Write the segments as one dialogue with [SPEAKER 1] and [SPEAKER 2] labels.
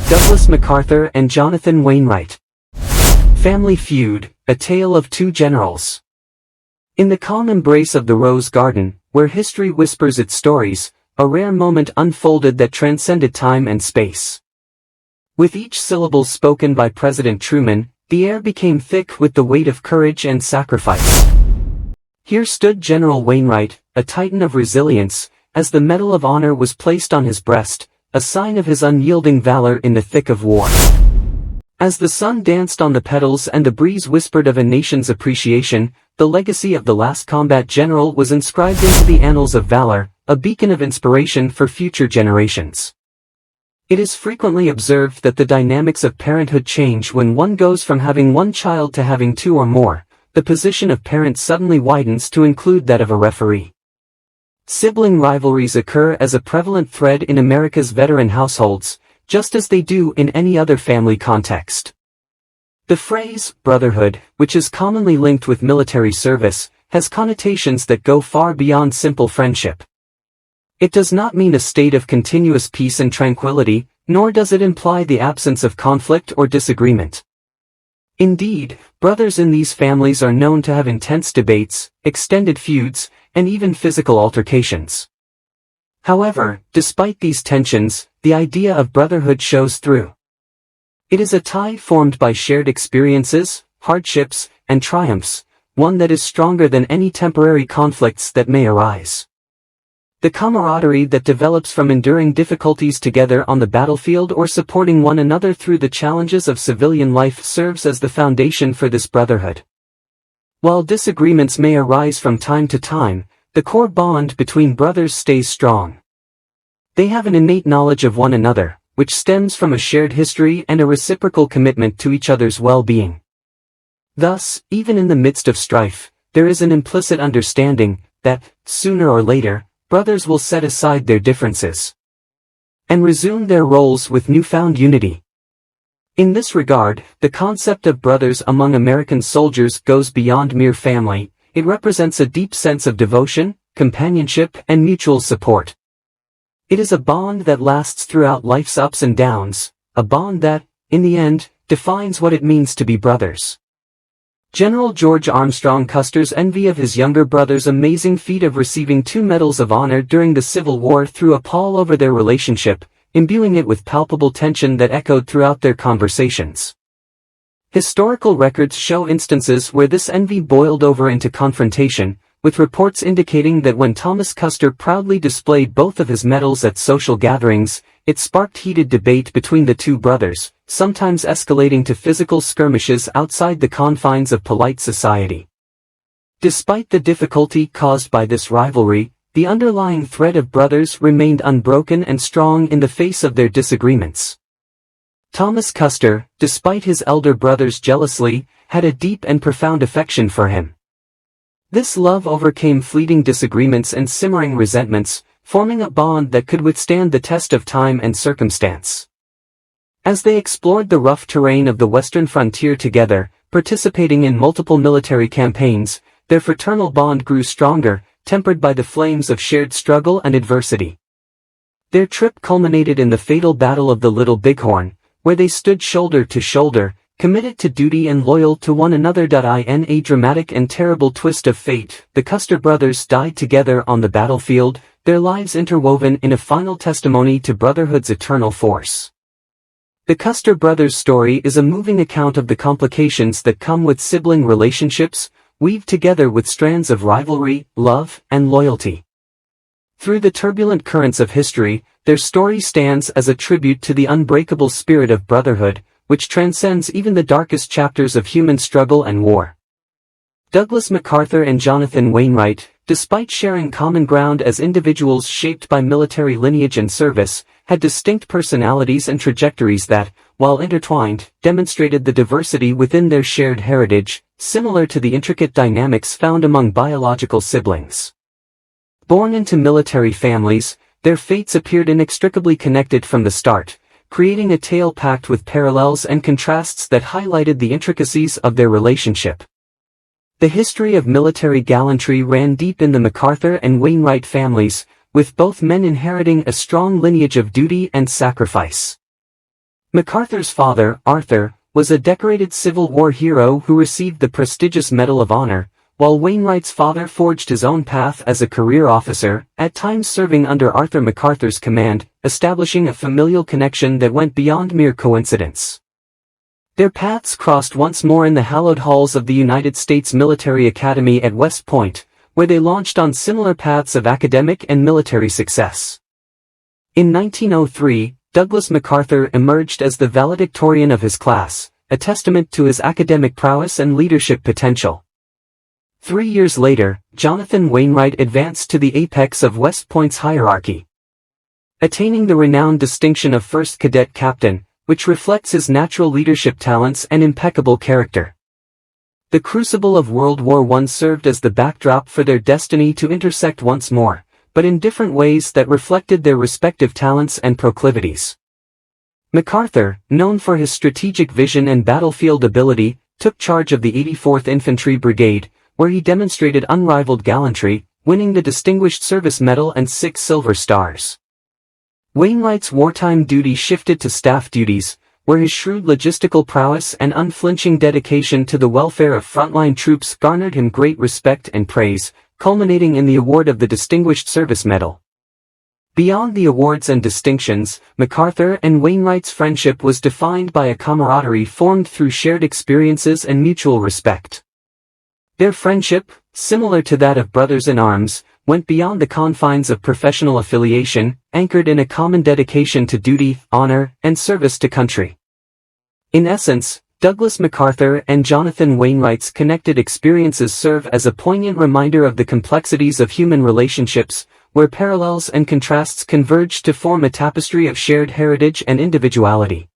[SPEAKER 1] Douglas MacArthur and Jonathan Wainwright. Family Feud, A Tale of Two Generals. In the calm embrace of the Rose Garden, where history whispers its stories, a rare moment unfolded that transcended time and space. With each syllable spoken by President Truman, the air became thick with the weight of courage and sacrifice. Here stood General Wainwright, a titan of resilience, as the Medal of Honor was placed on his breast, a sign of his unyielding valor in the thick of war. As the sun danced on the petals and the breeze whispered of a nation's appreciation, the legacy of the last combat general was inscribed into the annals of valor, a beacon of inspiration for future generations. It is frequently observed that the dynamics of parenthood change when one goes from having one child to having two or more. The position of parent suddenly widens to include that of a referee. Sibling rivalries occur as a prevalent thread in America's veteran households, just as they do in any other family context. The phrase, brotherhood, which is commonly linked with military service, has connotations that go far beyond simple friendship. It does not mean a state of continuous peace and tranquility, nor does it imply the absence of conflict or disagreement. Indeed, brothers in these families are known to have intense debates, extended feuds, and even physical altercations. However, despite these tensions, the idea of brotherhood shows through. It is a tie formed by shared experiences, hardships, and triumphs, one that is stronger than any temporary conflicts that may arise. The camaraderie that develops from enduring difficulties together on the battlefield or supporting one another through the challenges of civilian life serves as the foundation for this brotherhood. While disagreements may arise from time to time, the core bond between brothers stays strong. They have an innate knowledge of one another, which stems from a shared history and a reciprocal commitment to each other's well-being. Thus, even in the midst of strife, there is an implicit understanding that, sooner or later, brothers will set aside their differences and resume their roles with newfound unity. In this regard, the concept of brothers among American soldiers goes beyond mere family. It represents a deep sense of devotion, companionship, and mutual support. It is a bond that lasts throughout life's ups and downs, a bond that, in the end, defines what it means to be brothers. General George Armstrong Custer's envy of his younger brother's amazing feat of receiving 2 Medals of Honor during the Civil War threw a pall over their relationship, imbuing it with palpable tension that echoed throughout their conversations. Historical records show instances where this envy boiled over into confrontation, with reports indicating that when Thomas Custer proudly displayed both of his medals at social gatherings, it sparked heated debate between the two brothers, sometimes escalating to physical skirmishes outside the confines of polite society. Despite the difficulty caused by this rivalry, the underlying thread of brothers remained unbroken and strong in the face of their disagreements. Thomas Custer, despite his elder brother's jealousy, had a deep and profound affection for him. This love overcame fleeting disagreements and simmering resentments, forming a bond that could withstand the test of time and circumstance. As they explored the rough terrain of the western frontier together, participating in multiple military campaigns, their fraternal bond grew stronger, tempered by the flames of shared struggle and adversity. Their trip culminated in the fatal Battle of the Little Bighorn, where they stood shoulder to shoulder, committed to duty and loyal to one another. In a dramatic and terrible twist of fate, the Custer brothers died together on the battlefield, their lives interwoven in a final testimony to brotherhood's eternal force. The Custer brothers' story is a moving account of the complications that come with sibling relationships, weaved together with strands of rivalry, love, and loyalty. Through the turbulent currents of history, their story stands as a tribute to the unbreakable spirit of brotherhood, which transcends even the darkest chapters of human struggle and war. Douglas MacArthur and Jonathan Wainwright, despite sharing common ground as individuals shaped by military lineage and service, had distinct personalities and trajectories that, while intertwined, demonstrated the diversity within their shared heritage, similar to the intricate dynamics found among biological siblings. Born into military families, their fates appeared inextricably connected from the start, creating a tale packed with parallels and contrasts that highlighted the intricacies of their relationship. The history of military gallantry ran deep in the MacArthur and Wainwright families, with both men inheriting a strong lineage of duty and sacrifice. MacArthur's father, Arthur, was a decorated Civil War hero who received the prestigious Medal of Honor, while Wainwright's father forged his own path as a career officer, at times serving under Arthur MacArthur's command, establishing a familial connection that went beyond mere coincidence. Their paths crossed once more in the hallowed halls of the United States Military Academy at West Point, where they launched on similar paths of academic and military success. In 1903, Douglas MacArthur emerged as the valedictorian of his class, a testament to his academic prowess and leadership potential. 3 years later, Jonathan Wainwright advanced to the apex of West Point's hierarchy, attaining the renowned distinction of First Cadet Captain, which reflects his natural leadership talents and impeccable character. The crucible of World War I served as the backdrop for their destiny to intersect once more, but in different ways that reflected their respective talents and proclivities. MacArthur, known for his strategic vision and battlefield ability, took charge of the 84th Infantry Brigade, where he demonstrated unrivaled gallantry, winning the Distinguished Service Medal and 6 Silver Stars. Wainwright's wartime duty shifted to staff duties, where his shrewd logistical prowess and unflinching dedication to the welfare of frontline troops garnered him great respect and praise, culminating in the award of the Distinguished Service Medal. Beyond the awards and distinctions, MacArthur and Wainwright's friendship was defined by a camaraderie formed through shared experiences and mutual respect. Their friendship, similar to that of brothers-in-arms, went beyond the confines of professional affiliation, anchored in a common dedication to duty, honor, and service to country. In essence, Douglas MacArthur and Jonathan Wainwright's connected experiences serve as a poignant reminder of the complexities of human relationships, where parallels and contrasts converge to form a tapestry of shared heritage and individuality.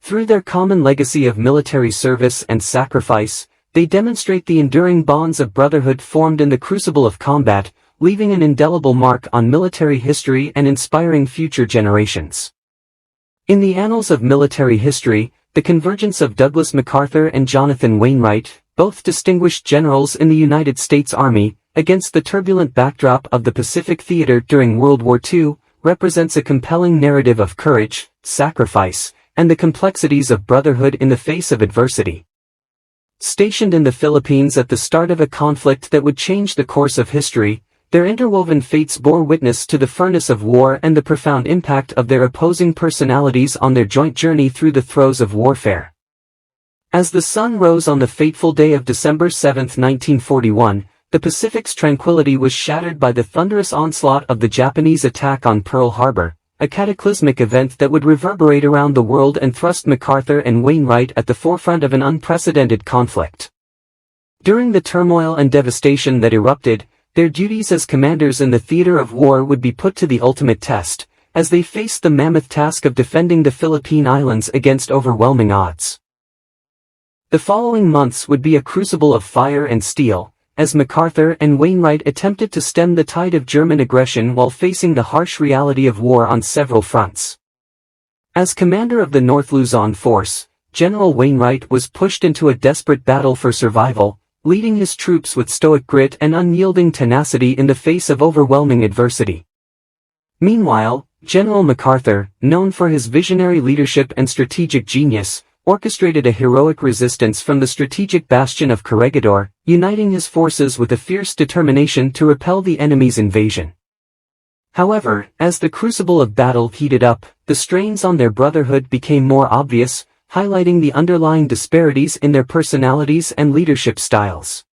[SPEAKER 1] Through their common legacy of military service and sacrifice, they demonstrate the enduring bonds of brotherhood formed in the crucible of combat, leaving an indelible mark on military history and inspiring future generations. In the annals of military history, the convergence of Douglas MacArthur and Jonathan Wainwright, both distinguished generals in the United States Army, against the turbulent backdrop of the Pacific Theater during World War II, represents a compelling narrative of courage, sacrifice, and the complexities of brotherhood in the face of adversity. Stationed in the Philippines at the start of a conflict that would change the course of history, their interwoven fates bore witness to the furnace of war and the profound impact of their opposing personalities on their joint journey through the throes of warfare. As the sun rose on the fateful day of December 7, 1941, the Pacific's tranquility was shattered by the thunderous onslaught of the Japanese attack on Pearl Harbor, a cataclysmic event that would reverberate around the world and thrust MacArthur and Wainwright at the forefront of an unprecedented conflict. During the turmoil and devastation that erupted, their duties as commanders in the theater of war would be put to the ultimate test, as they faced the mammoth task of defending the Philippine Islands against overwhelming odds. The following months would be a crucible of fire and steel, as MacArthur and Wainwright attempted to stem the tide of German aggression while facing the harsh reality of war on several fronts. As commander of the North Luzon Force, General Wainwright was pushed into a desperate battle for survival, leading his troops with stoic grit and unyielding tenacity in the face of overwhelming adversity. Meanwhile, General MacArthur, known for his visionary leadership and strategic genius, orchestrated a heroic resistance from the strategic bastion of Corregidor, uniting his forces with a fierce determination to repel the enemy's invasion. However, as the crucible of battle heated up, the strains on their brotherhood became more obvious, highlighting the underlying disparities in their personalities and leadership styles.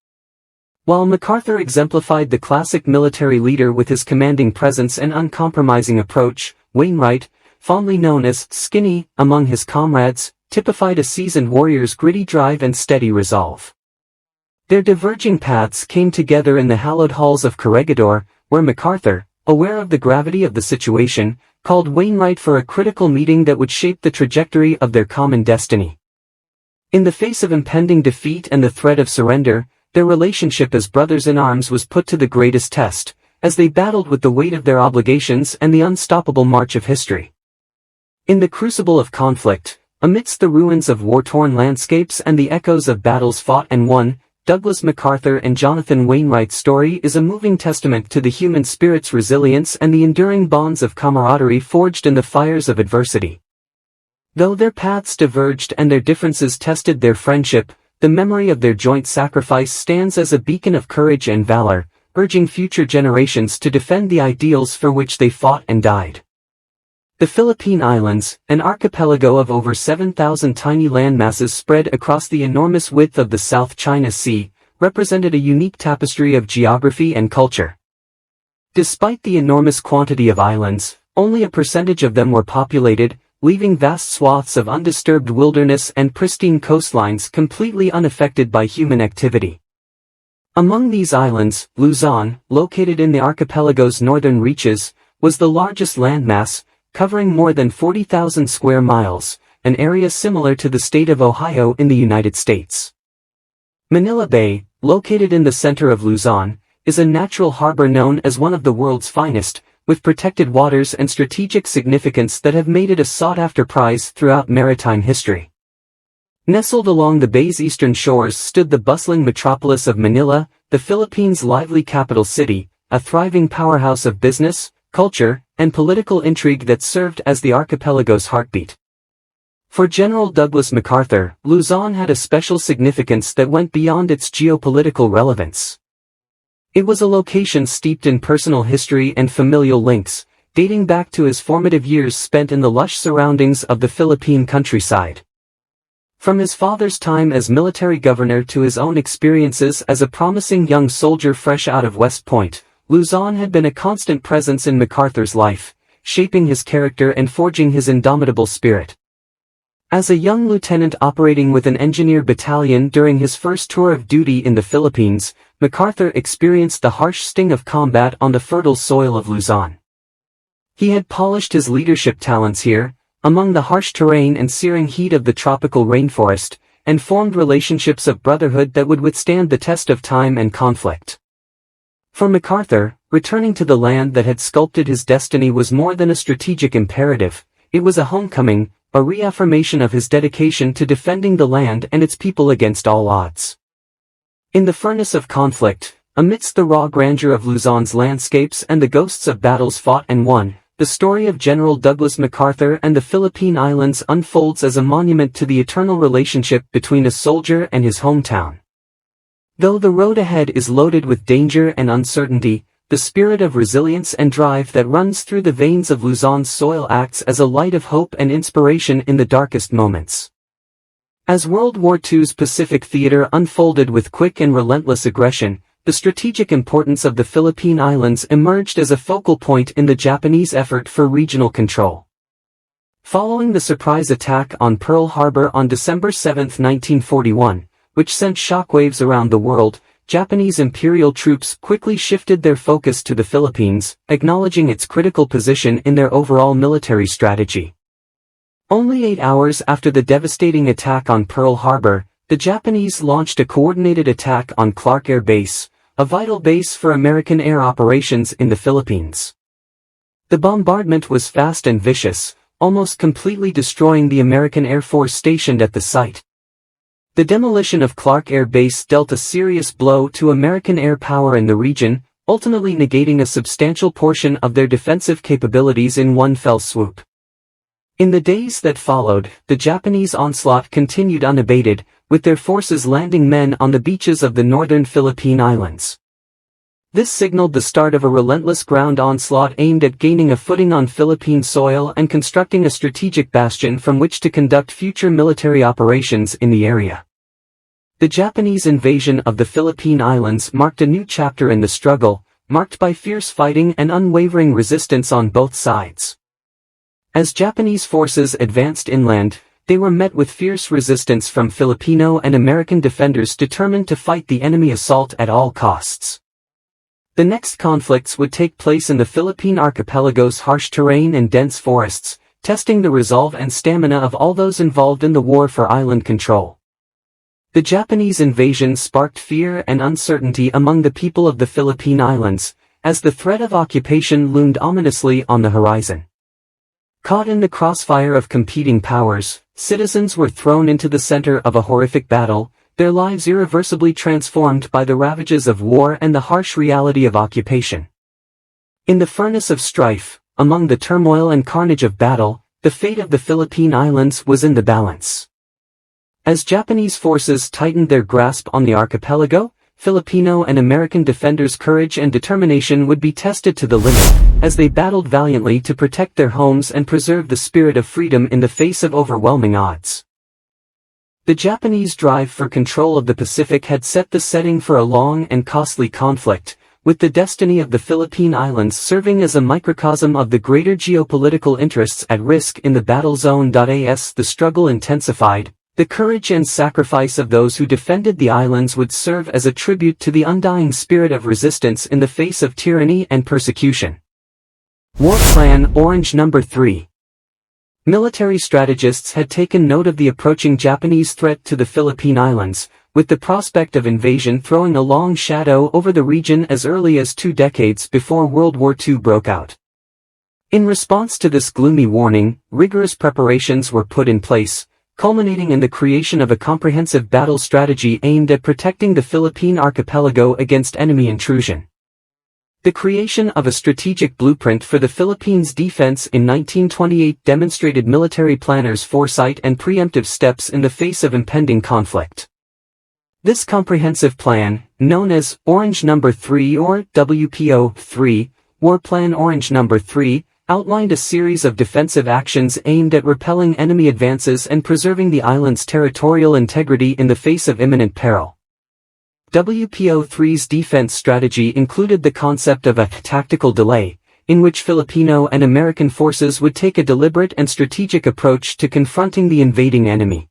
[SPEAKER 1] While MacArthur exemplified the classic military leader with his commanding presence and uncompromising approach, Wainwright, fondly known as Skinny among his comrades, typified a seasoned warrior's gritty drive and steady resolve. Their diverging paths came together in the hallowed halls of Corregidor, where MacArthur, aware of the gravity of the situation, called Wainwright for a critical meeting that would shape the trajectory of their common destiny. In the face of impending defeat and the threat of surrender, their relationship as brothers-in-arms was put to the greatest test, as they battled with the weight of their obligations and the unstoppable march of history. In the crucible of conflict, amidst the ruins of war-torn landscapes and the echoes of battles fought and won, Douglas MacArthur and Jonathan Wainwright's story is a moving testament to the human spirit's resilience and the enduring bonds of camaraderie forged in the fires of adversity. Though their paths diverged and their differences tested their friendship, the memory of their joint sacrifice stands as a beacon of courage and valor, urging future generations to defend the ideals for which they fought and died. The Philippine Islands, an archipelago of over 7,000 tiny landmasses spread across the enormous width of the South China Sea, represented a unique tapestry of geography and culture. Despite the enormous quantity of islands, only a percentage of them were populated, leaving vast swaths of undisturbed wilderness and pristine coastlines completely unaffected by human activity. Among these islands, Luzon, located in the archipelago's northern reaches, was the largest landmass, covering more than 40,000 square miles, an area similar to the state of Ohio in the United States. Manila Bay, located in the center of Luzon, is a natural harbor known as one of the world's finest, with protected waters and strategic significance that have made it a sought-after prize throughout maritime history. Nestled along the bay's eastern shores stood the bustling metropolis of Manila, the Philippines' lively capital city, a thriving powerhouse of business, culture, and political intrigue that served as the archipelago's heartbeat. For General Douglas MacArthur, Luzon had a special significance that went beyond its geopolitical relevance. It was a location steeped in personal history and familial links, dating back to his formative years spent in the lush surroundings of the Philippine countryside. From his father's time as military governor to his own experiences as a promising young soldier fresh out of West Point, Luzon had been a constant presence in MacArthur's life, shaping his character and forging his indomitable spirit. As a young lieutenant operating with an engineer battalion during his first tour of duty in the Philippines, MacArthur experienced the harsh sting of combat on the fertile soil of Luzon. He had polished his leadership talents here, among the harsh terrain and searing heat of the tropical rainforest, and formed relationships of brotherhood that would withstand the test of time and conflict. For MacArthur, returning to the land that had sculpted his destiny was more than a strategic imperative, it was a homecoming, a reaffirmation of his dedication to defending the land and its people against all odds. In the furnace of conflict, amidst the raw grandeur of Luzon's landscapes and the ghosts of battles fought and won, the story of General Douglas MacArthur and the Philippine Islands unfolds as a monument to the eternal relationship between a soldier and his hometown. Though the road ahead is loaded with danger and uncertainty, the spirit of resilience and drive that runs through the veins of Luzon's soil acts as a light of hope and inspiration in the darkest moments. As World War II's Pacific theater unfolded with quick and relentless aggression, the strategic importance of the Philippine Islands emerged as a focal point in the Japanese effort for regional control. Following the surprise attack on Pearl Harbor on December 7, 1941, which sent shockwaves around the world, Japanese imperial troops quickly shifted their focus to the Philippines, acknowledging its critical position in their overall military strategy. Only 8 hours after the devastating attack on Pearl Harbor, the Japanese launched a coordinated attack on Clark Air Base, a vital base for American air operations in the Philippines. The bombardment was fast and vicious, almost completely destroying the American Air Force stationed at the site. The demolition of Clark Air Base dealt a serious blow to American air power in the region, ultimately negating a substantial portion of their defensive capabilities in one fell swoop. In the days that followed, the Japanese onslaught continued unabated, with their forces landing men on the beaches of the northern Philippine Islands. This signaled the start of a relentless ground onslaught aimed at gaining a footing on Philippine soil and constructing a strategic bastion from which to conduct future military operations in the area. The Japanese invasion of the Philippine Islands marked a new chapter in the struggle, marked by fierce fighting and unwavering resistance on both sides. As Japanese forces advanced inland, they were met with fierce resistance from Filipino and American defenders determined to fight the enemy assault at all costs. The next conflicts would take place in the Philippine archipelago's harsh terrain and dense forests, testing the resolve and stamina of all those involved in the war for island control. The Japanese invasion sparked fear and uncertainty among the people of the Philippine Islands, as the threat of occupation loomed ominously on the horizon. Caught in the crossfire of competing powers, citizens were thrown into the center of a horrific battle, their lives irreversibly transformed by the ravages of war and the harsh reality of occupation. In the furnace of strife, among the turmoil and carnage of battle, the fate of the Philippine Islands was in the balance. As Japanese forces tightened their grasp on the archipelago, Filipino and American defenders' courage and determination would be tested to the limit, as they battled valiantly to protect their homes and preserve the spirit of freedom in the face of overwhelming odds. The Japanese drive for control of the Pacific had set the setting for a long and costly conflict, with the destiny of the Philippine Islands serving as a microcosm of the greater geopolitical interests at risk in the battle zone. As the struggle intensified, the courage and sacrifice of those who defended the islands would serve as a tribute to the undying spirit of resistance in the face of tyranny and persecution. War Plan Orange No. 3. Military strategists had taken note of the approaching Japanese threat to the Philippine Islands, with the prospect of invasion throwing a long shadow over the region as early as 2 decades before World War II broke out. In response to this gloomy warning, rigorous preparations were put in place, culminating in the creation of a comprehensive battle strategy aimed at protecting the Philippine archipelago against enemy intrusion. The creation of a strategic blueprint for the Philippines' defense in 1928 demonstrated military planners' foresight and preemptive steps in the face of impending conflict. This comprehensive plan, known as Orange No. 3 or WPO-3, War Plan Orange No. 3, outlined a series of defensive actions aimed at repelling enemy advances and preserving the island's territorial integrity in the face of imminent peril. WPO-3's defense strategy included the concept of a tactical delay, in which Filipino and American forces would take a deliberate and strategic approach to confronting the invading enemy.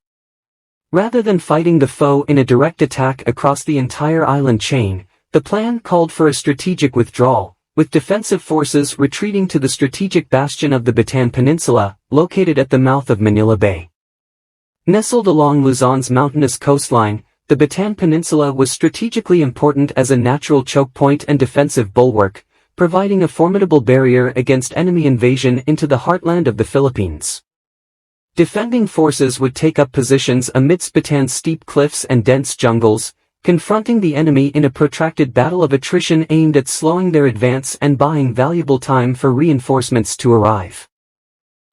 [SPEAKER 1] Rather than fighting the foe in a direct attack across the entire island chain, the plan called for a strategic withdrawal, with defensive forces retreating to the strategic bastion of the Bataan Peninsula, located at the mouth of Manila Bay. Nestled along Luzon's mountainous coastline, the Bataan Peninsula was strategically important as a natural choke point and defensive bulwark, providing a formidable barrier against enemy invasion into the heartland of the Philippines. Defending forces would take up positions amidst Bataan's steep cliffs and dense jungles, confronting the enemy in a protracted battle of attrition aimed at slowing their advance and buying valuable time for reinforcements to arrive.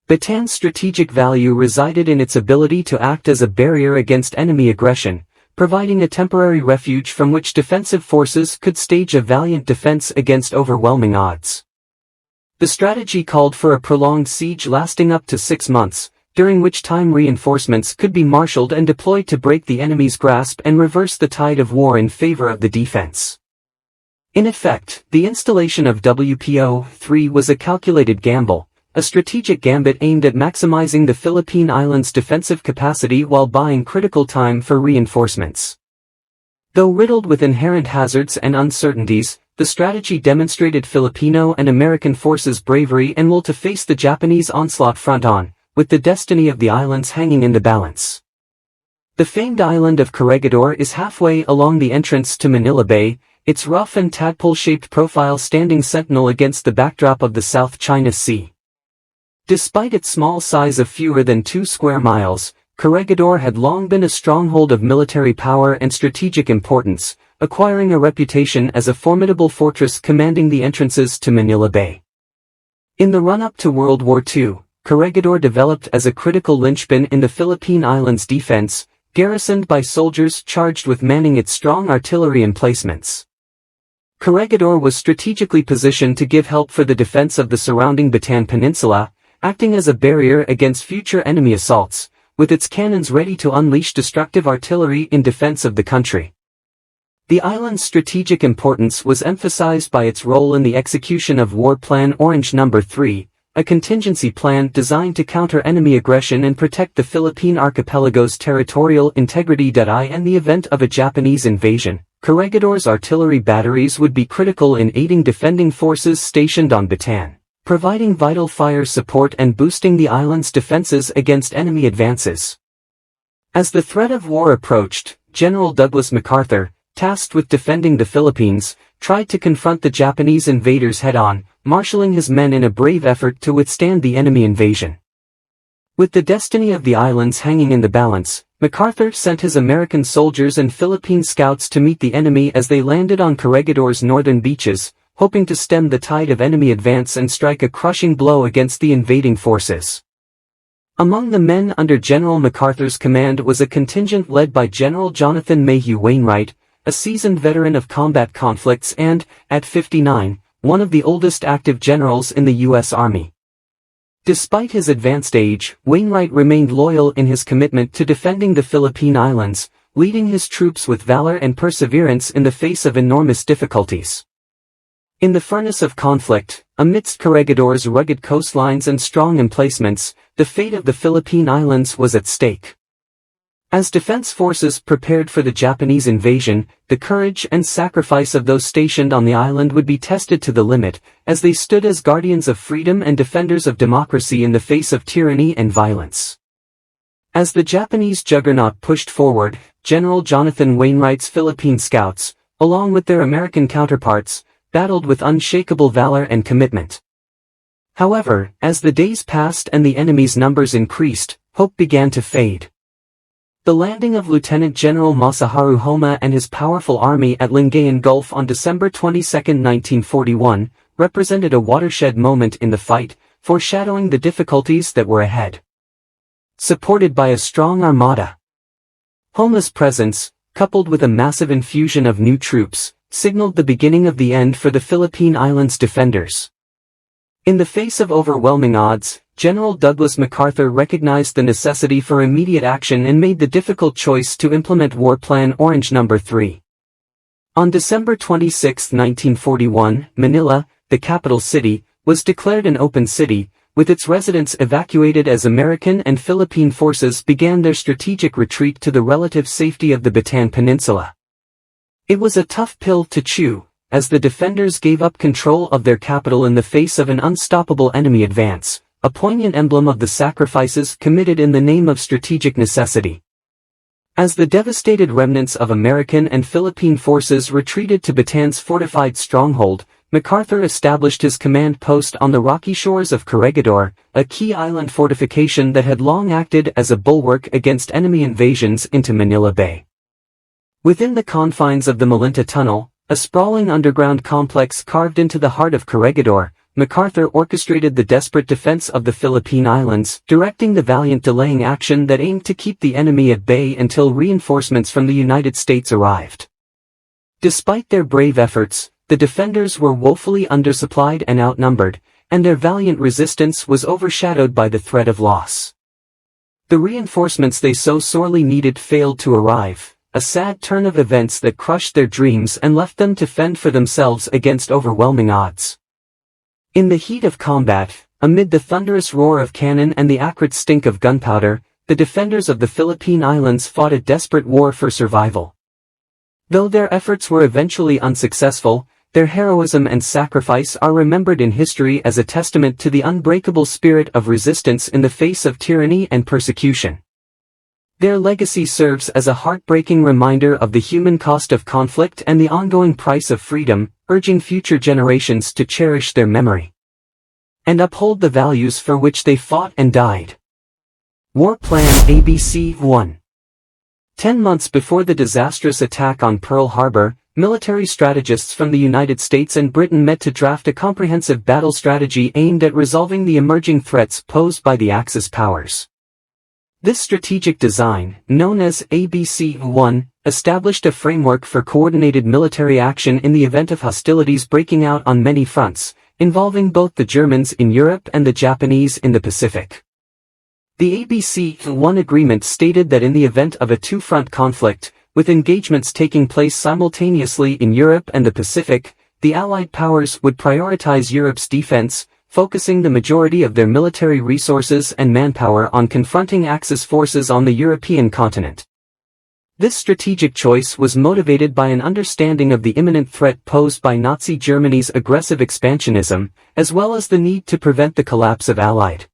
[SPEAKER 1] Bataan's strategic value resided in its ability to act as a barrier against enemy aggression, providing a temporary refuge from which defensive forces could stage a valiant defense against overwhelming odds. The strategy called for a prolonged siege lasting up to 6 months, during which time reinforcements could be marshaled and deployed to break the enemy's grasp and reverse the tide of war in favor of the defense. In effect, the installation of WPO-3 was a calculated gamble, a strategic gambit aimed at maximizing the Philippine Islands' defensive capacity while buying critical time for reinforcements. Though riddled with inherent hazards and uncertainties, the strategy demonstrated Filipino and American forces' bravery and will to face the Japanese onslaught front-on, with the destiny of the islands hanging in the balance. The famed island of Corregidor is halfway along the entrance to Manila Bay, its rough and tadpole-shaped profile standing sentinel against the backdrop of the South China Sea. Despite its small size of fewer than 2 square miles, Corregidor had long been a stronghold of military power and strategic importance, acquiring a reputation as a formidable fortress commanding the entrances to Manila Bay. In the run-up to World War II, Corregidor developed as a critical linchpin in the Philippine Islands' defense, garrisoned by soldiers charged with manning its strong artillery emplacements. Corregidor was strategically positioned to give help for the defense of the surrounding Bataan Peninsula, acting as a barrier against future enemy assaults, with its cannons ready to unleash destructive artillery in defense of the country. The island's strategic importance was emphasized by its role in the execution of War Plan Orange No. 3, a contingency plan designed to counter enemy aggression and protect the Philippine archipelago's territorial integrity. In the event of a Japanese invasion, Corregidor's artillery batteries would be critical in aiding defending forces stationed on Bataan, providing vital fire support and boosting the island's defenses against enemy advances. As the threat of war approached, General Douglas MacArthur, tasked with defending the Philippines, tried to confront the Japanese invaders head-on, marshalling his men in a brave effort to withstand the enemy invasion. With the destiny of the islands hanging in the balance, MacArthur sent his American soldiers and Philippine scouts to meet the enemy as they landed on Corregidor's northern beaches, hoping to stem the tide of enemy advance and strike a crushing blow against the invading forces. Among the men under General MacArthur's command was a contingent led by General Jonathan Mayhew Wainwright, a seasoned veteran of combat conflicts and, at 59, one of the oldest active generals in the U.S. Army. Despite his advanced age, Wainwright remained loyal in his commitment to defending the Philippine Islands, leading his troops with valor and perseverance in the face of enormous difficulties. In the furnace of conflict, amidst Corregidor's rugged coastlines and strong emplacements, the fate of the Philippine Islands was at stake. As defense forces prepared for the Japanese invasion, the courage and sacrifice of those stationed on the island would be tested to the limit, as they stood as guardians of freedom and defenders of democracy in the face of tyranny and violence. As the Japanese juggernaut pushed forward, General Jonathan Wainwright's Philippine scouts, along with their American counterparts, battled with unshakable valor and commitment. However, as the days passed and the enemy's numbers increased, hope began to fade. The landing of Lieutenant General Masaharu Homma and his powerful army at Lingayen Gulf on December 22, 1941, represented a watershed moment in the fight, foreshadowing the difficulties that were ahead. Supported by a strong armada, Homma's presence, coupled with a massive infusion of new troops, signaled the beginning of the end for the Philippine Islands defenders. In the face of overwhelming odds, General Douglas MacArthur recognized the necessity for immediate action and made the difficult choice to implement War Plan Orange No. 3. On December 26, 1941, Manila, the capital city, was declared an open city, with its residents evacuated as American and Philippine forces began their strategic retreat to the relative safety of the Bataan Peninsula. It was a tough pill to chew, as the defenders gave up control of their capital in the face of an unstoppable enemy advance, a poignant emblem of the sacrifices committed in the name of strategic necessity. As the devastated remnants of American and Philippine forces retreated to Bataan's fortified stronghold, MacArthur established his command post on the rocky shores of Corregidor, a key island fortification that had long acted as a bulwark against enemy invasions into Manila Bay. Within the confines of the Malinta Tunnel, a sprawling underground complex carved into the heart of Corregidor, MacArthur orchestrated the desperate defense of the Philippine Islands, directing the valiant delaying action that aimed to keep the enemy at bay until reinforcements from the United States arrived. Despite their brave efforts, the defenders were woefully undersupplied and outnumbered, and their valiant resistance was overshadowed by the threat of loss. The reinforcements they so sorely needed failed to arrive, a sad turn of events that crushed their dreams and left them to fend for themselves against overwhelming odds. In the heat of combat, amid the thunderous roar of cannon and the acrid stink of gunpowder, the defenders of the Philippine Islands fought a desperate war for survival. Though their efforts were eventually unsuccessful, their heroism and sacrifice are remembered in history as a testament to the unbreakable spirit of resistance in the face of tyranny and persecution. Their legacy serves as a heartbreaking reminder of the human cost of conflict and the ongoing price of freedom, urging future generations to cherish their memory and uphold the values for which they fought and died. War Plan ABC 1. 10 months before the disastrous attack on Pearl Harbor, military strategists from the United States and Britain met to draft a comprehensive battle strategy aimed at resolving the emerging threats posed by the Axis powers. This strategic design, known as ABC-1, established a framework for coordinated military action in the event of hostilities breaking out on many fronts, involving both the Germans in Europe and the Japanese in the Pacific. The ABC-1 agreement stated that in the event of a two-front conflict, with engagements taking place simultaneously in Europe and the Pacific, the Allied powers would prioritize Europe's defense, focusing the majority of their military resources and manpower on confronting Axis forces on the European continent. This strategic choice was motivated by an understanding of the imminent threat posed by Nazi Germany's aggressive expansionism, as well as the need to prevent the collapse of Allied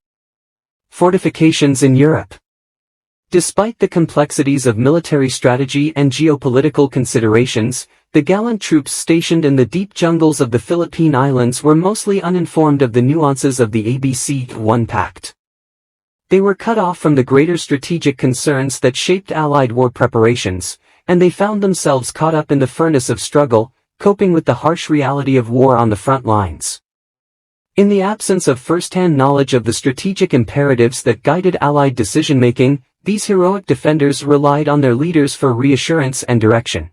[SPEAKER 1] fortifications in Europe. Despite the complexities of military strategy and geopolitical considerations, the gallant troops stationed in the deep jungles of the Philippine Islands were mostly uninformed of the nuances of the ABC-1 Pact. They were cut off from the greater strategic concerns that shaped Allied war preparations, and they found themselves caught up in the furnace of struggle, coping with the harsh reality of war on the front lines. In the absence of first-hand knowledge of the strategic imperatives that guided Allied decision-making, these heroic defenders relied on their leaders for reassurance and direction.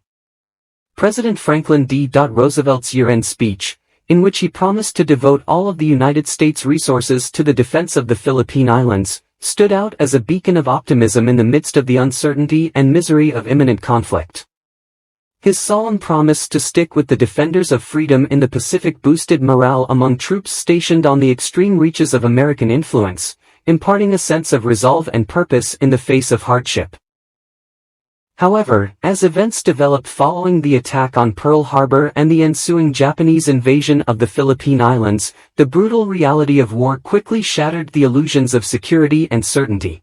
[SPEAKER 1] President Franklin D. Roosevelt's year-end speech, in which he promised to devote all of the United States resources to the defense of the Philippine Islands, stood out as a beacon of optimism in the midst of the uncertainty and misery of imminent conflict. His solemn promise to stick with the defenders of freedom in the Pacific boosted morale among troops stationed on the extreme reaches of American influence, imparting a sense of resolve and purpose in the face of hardship. However, as events developed following the attack on Pearl Harbor and the ensuing Japanese invasion of the Philippine Islands, the brutal reality of war quickly shattered the illusions of security and certainty.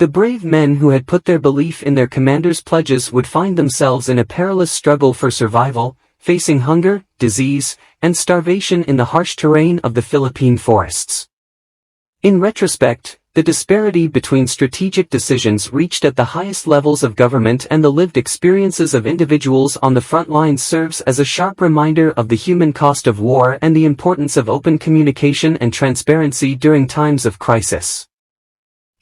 [SPEAKER 1] The brave men who had put their belief in their commanders' pledges would find themselves in a perilous struggle for survival, facing hunger, disease, and starvation in the harsh terrain of the Philippine forests. In retrospect, the disparity between strategic decisions reached at the highest levels of government and the lived experiences of individuals on the front lines serves as a sharp reminder of the human cost of war and the importance of open communication and transparency during times of crisis.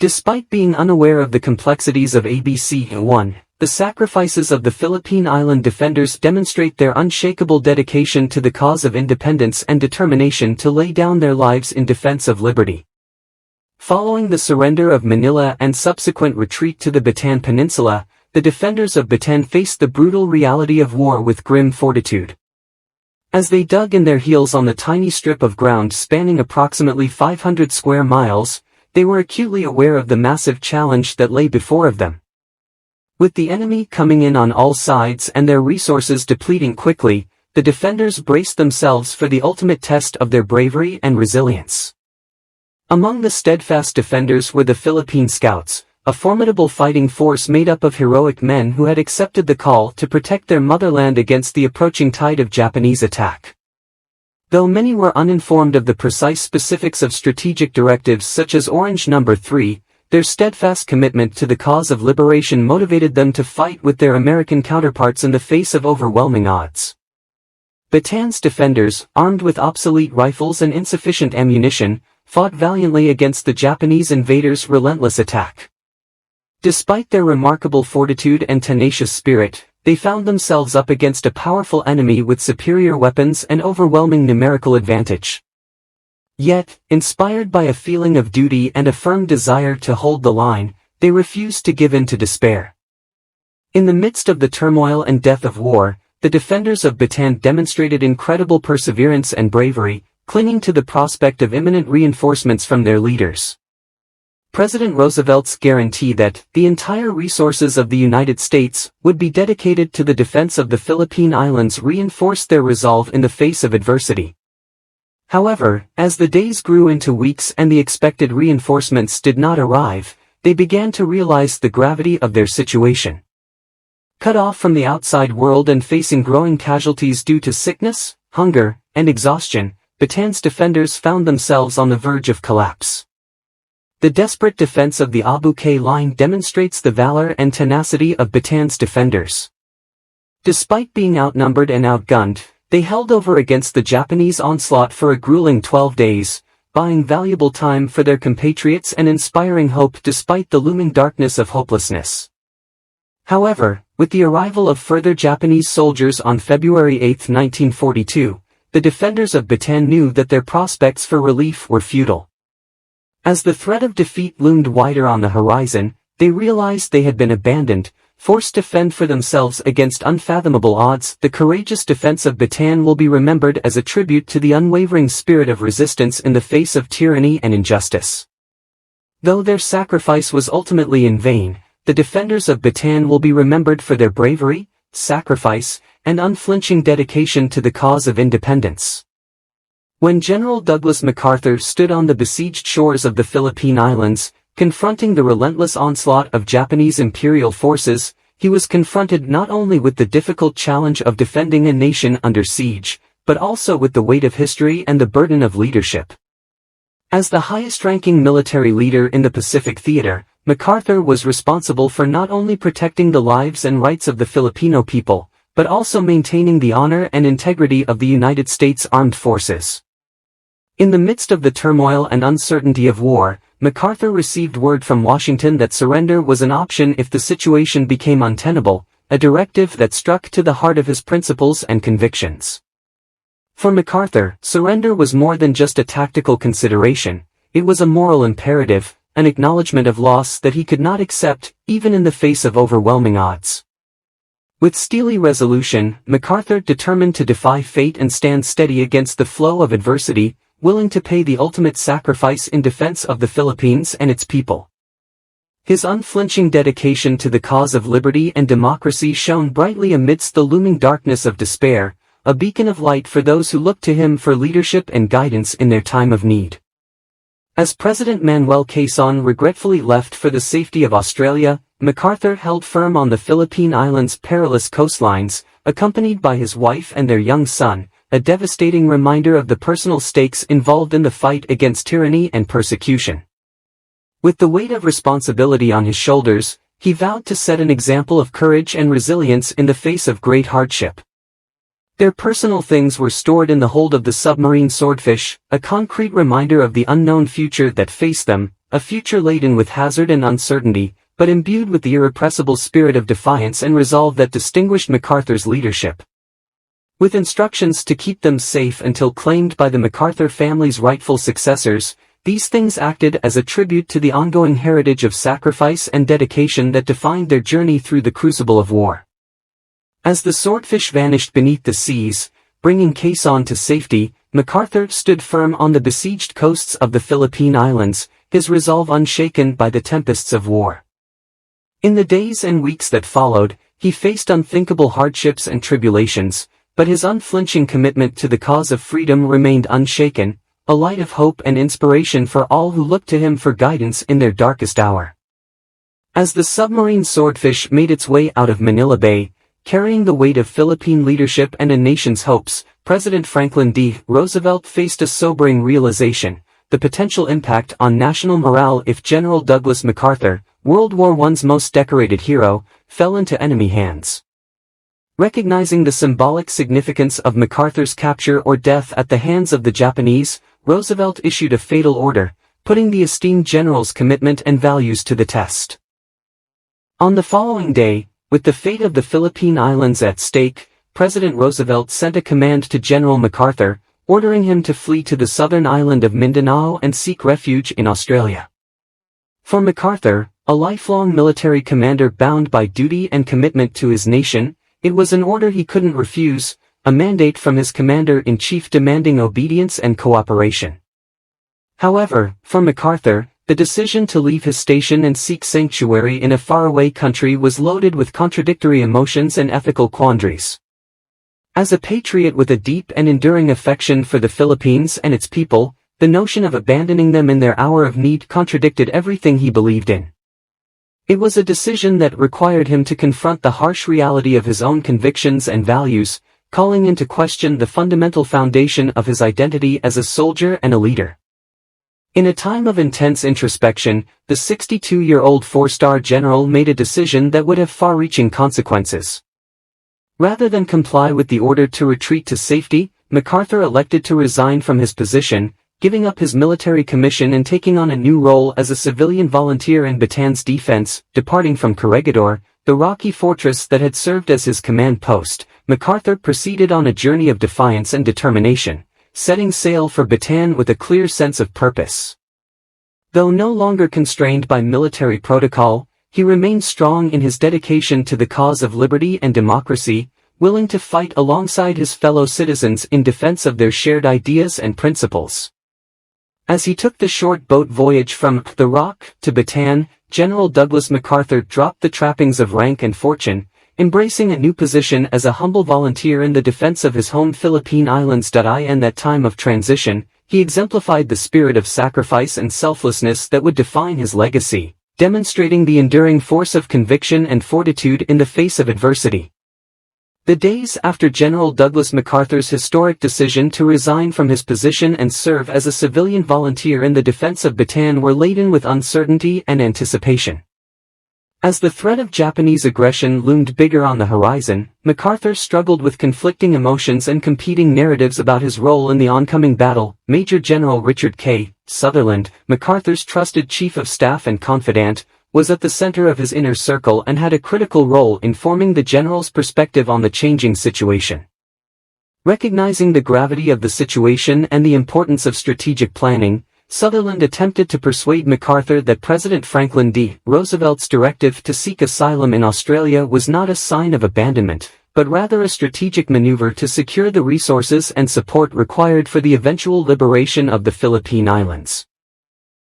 [SPEAKER 1] Despite being unaware of the complexities of ABC-1, the sacrifices of the Philippine Island defenders demonstrate their unshakable dedication to the cause of independence and determination to lay down their lives in defense of liberty. Following the surrender of Manila and subsequent retreat to the Bataan Peninsula, the defenders of Bataan faced the brutal reality of war with grim fortitude. As they dug in their heels on the tiny strip of ground spanning approximately 500 square miles, they were acutely aware of the massive challenge that lay before them. With the enemy coming in on all sides and their resources depleting quickly, the defenders braced themselves for the ultimate test of their bravery and resilience. Among the steadfast defenders were the Philippine Scouts, a formidable fighting force made up of heroic men who had accepted the call to protect their motherland against the approaching tide of Japanese attack. Though many were uninformed of the precise specifics of strategic directives such as Orange No. 3, their steadfast commitment to the cause of liberation motivated them to fight with their American counterparts in the face of overwhelming odds. Bataan's defenders, armed with obsolete rifles and insufficient ammunition, fought valiantly against the Japanese invaders' relentless attack. Despite their remarkable fortitude and tenacious spirit, they found themselves up against a powerful enemy with superior weapons and overwhelming numerical advantage. Yet, inspired by a feeling of duty and a firm desire to hold the line, they refused to give in to despair. In the midst of the turmoil and death of war, the defenders of Bataan demonstrated incredible perseverance and bravery, clinging to the prospect of imminent reinforcements from their leaders. President Roosevelt's guarantee that the entire resources of the United States would be dedicated to the defense of the Philippine Islands reinforced their resolve in the face of adversity. However, as the days grew into weeks and the expected reinforcements did not arrive, they began to realize the gravity of their situation. Cut off from the outside world and facing growing casualties due to sickness, hunger, and exhaustion, Bataan's defenders found themselves on the verge of collapse. The desperate defense of the Abu Kay line demonstrates the valor and tenacity of Bataan's defenders. Despite being outnumbered and outgunned, they held over against the Japanese onslaught for a grueling 12 days, buying valuable time for their compatriots and inspiring hope despite the looming darkness of hopelessness. However, with the arrival of further Japanese soldiers on February 8, 1942, the defenders of Bataan knew that their prospects for relief were futile. As the threat of defeat loomed wider on the horizon, they realized they had been abandoned, forced to fend for themselves against unfathomable odds. The courageous defense of Bataan will be remembered as a tribute to the unwavering spirit of resistance in the face of tyranny and injustice. Though their sacrifice was ultimately in vain, the defenders of Bataan will be remembered for their bravery, sacrifice, and unflinching dedication to the cause of independence. When General Douglas MacArthur stood on the besieged shores of the Philippine Islands, confronting the relentless onslaught of Japanese imperial forces, he was confronted not only with the difficult challenge of defending a nation under siege, but also with the weight of history and the burden of leadership. As the highest-ranking military leader in the Pacific Theater, MacArthur was responsible for not only protecting the lives and rights of the Filipino people, but also maintaining the honor and integrity of the United States Armed Forces. In the midst of the turmoil and uncertainty of war, MacArthur received word from Washington that surrender was an option if the situation became untenable, a directive that struck to the heart of his principles and convictions. For MacArthur, surrender was more than just a tactical consideration, it was a moral imperative, an acknowledgement of loss that he could not accept, even in the face of overwhelming odds. With steely resolution, MacArthur determined to defy fate and stand steady against the flow of adversity, willing to pay the ultimate sacrifice in defense of the Philippines and its people. His unflinching dedication to the cause of liberty and democracy shone brightly amidst the looming darkness of despair, a beacon of light for those who looked to him for leadership and guidance in their time of need. As President Manuel Quezon regretfully left for the safety of Australia, MacArthur held firm on the Philippine Islands' perilous coastlines, accompanied by his wife and their young son, a devastating reminder of the personal stakes involved in the fight against tyranny and persecution. With the weight of responsibility on his shoulders, he vowed to set an example of courage and resilience in the face of great hardship. Their personal things were stored in the hold of the submarine Swordfish, a concrete reminder of the unknown future that faced them, a future laden with hazard and uncertainty, but imbued with the irrepressible spirit of defiance and resolve that distinguished MacArthur's leadership. With instructions to keep them safe until claimed by the MacArthur family's rightful successors, these things acted as a tribute to the ongoing heritage of sacrifice and dedication that defined their journey through the crucible of war. As the Swordfish vanished beneath the seas, bringing Quezon to safety, MacArthur stood firm on the besieged coasts of the Philippine Islands, his resolve unshaken by the tempests of war. In the days and weeks that followed, he faced unthinkable hardships and tribulations, but his unflinching commitment to the cause of freedom remained unshaken, a light of hope and inspiration for all who looked to him for guidance in their darkest hour. As the submarine Swordfish made its way out of Manila Bay, carrying the weight of Philippine leadership and a nation's hopes, President Franklin D. Roosevelt faced a sobering realization: the potential impact on national morale if General Douglas MacArthur, World War I's most decorated hero, fell into enemy hands. Recognizing the symbolic significance of MacArthur's capture or death at the hands of the Japanese, Roosevelt issued a fatal order, putting the esteemed general's commitment and values to the test. On the following day, with the fate of the Philippine Islands at stake, President Roosevelt sent a command to General MacArthur, ordering him to flee to the southern island of Mindanao and seek refuge in Australia. For MacArthur, a lifelong military commander bound by duty and commitment to his nation, it was an order he couldn't refuse, a mandate from his commander-in-chief demanding obedience and cooperation. However, for MacArthur, the decision to leave his station and seek sanctuary in a faraway country was loaded with contradictory emotions and ethical quandaries. As a patriot with a deep and enduring affection for the Philippines and its people, the notion of abandoning them in their hour of need contradicted everything he believed in. It was a decision that required him to confront the harsh reality of his own convictions and values, calling into question the fundamental foundation of his identity as a soldier and a leader. In a time of intense introspection, the 62-year-old four-star general made a decision that would have far-reaching consequences. Rather than comply with the order to retreat to safety, MacArthur elected to resign from his position, giving up his military commission and taking on a new role as a civilian volunteer in Batan's defense. Departing from Corregidor, the rocky fortress that had served as his command post, MacArthur proceeded on a journey of defiance and determination, setting sail for Batan with a clear sense of purpose. Though no longer constrained by military protocol, he remained strong in his dedication to the cause of liberty and democracy, willing to fight alongside his fellow citizens in defense of their shared ideas and principles. As he took the short boat voyage from The Rock to Batan, General Douglas MacArthur dropped the trappings of rank and fortune, embracing a new position as a humble volunteer in the defense of his home Philippine Islands. In that time of transition, he exemplified the spirit of sacrifice and selflessness that would define his legacy, demonstrating the enduring force of conviction and fortitude in the face of adversity. The days after General Douglas MacArthur's historic decision to resign from his position and serve as a civilian volunteer in the defense of Batan were laden with uncertainty and anticipation. As the threat of Japanese aggression loomed bigger on the horizon, MacArthur struggled with conflicting emotions and competing narratives about his role in the oncoming battle. Major General Richard K. Sutherland, MacArthur's trusted chief of staff and confidant, was at the center of his inner circle and had a critical role in forming the general's perspective on the changing situation. Recognizing the gravity of the situation and the importance of strategic planning, Sutherland attempted to persuade MacArthur that President Franklin D. Roosevelt's directive to seek asylum in Australia was not a sign of abandonment, but rather a strategic maneuver to secure the resources and support required for the eventual liberation of the Philippine Islands.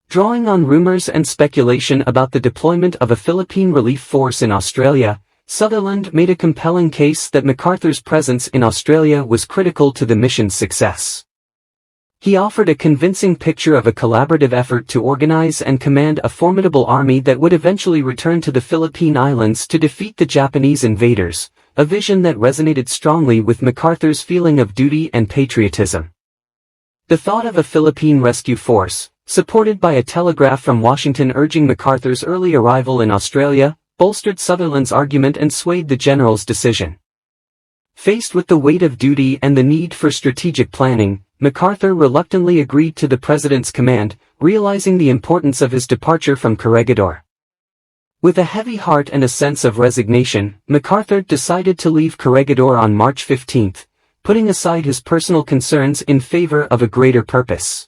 [SPEAKER 1] Drawing on rumors and speculation about the deployment of a Philippine relief force in Australia, Sutherland made a compelling case that MacArthur's presence in Australia was critical to the mission's success. He offered a convincing picture of a collaborative effort to organize and command a formidable army that would eventually return to the Philippine Islands to defeat the Japanese invaders, a vision that resonated strongly with MacArthur's feeling of duty and patriotism. The thought of a Philippine rescue force, supported by a telegraph from Washington urging MacArthur's early arrival in Australia, bolstered Sutherland's argument and swayed the general's decision. Faced with the weight of duty and the need for strategic planning, MacArthur reluctantly agreed to the president's command, realizing the importance of his departure from Corregidor. With a heavy heart and a sense of resignation, MacArthur decided to leave Corregidor on March 15, putting aside his personal concerns in favor of a greater purpose.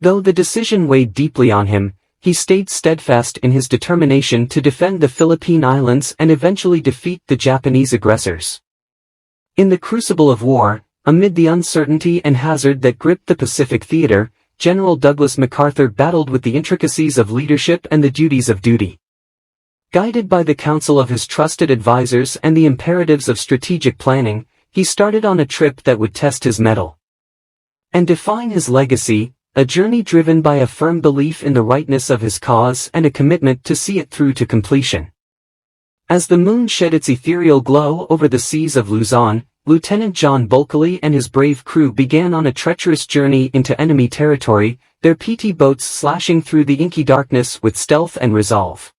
[SPEAKER 1] Though the decision weighed deeply on him, he stayed steadfast in his determination to defend the Philippine Islands and eventually defeat the Japanese aggressors. In the crucible of war, amid the uncertainty and hazard that gripped the Pacific theater, General Douglas MacArthur battled with the intricacies of leadership and the duties of duty. Guided by the counsel of his trusted advisors and the imperatives of strategic planning, he started on a trip that would test his mettle and define his legacy, a journey driven by a firm belief in the rightness of his cause and a commitment to see it through to completion. As the moon shed its ethereal glow over the seas of Luzon, Lieutenant John Bulkeley and his brave crew began on a treacherous journey into enemy territory, their PT boats slashing through the inky darkness with stealth and resolve.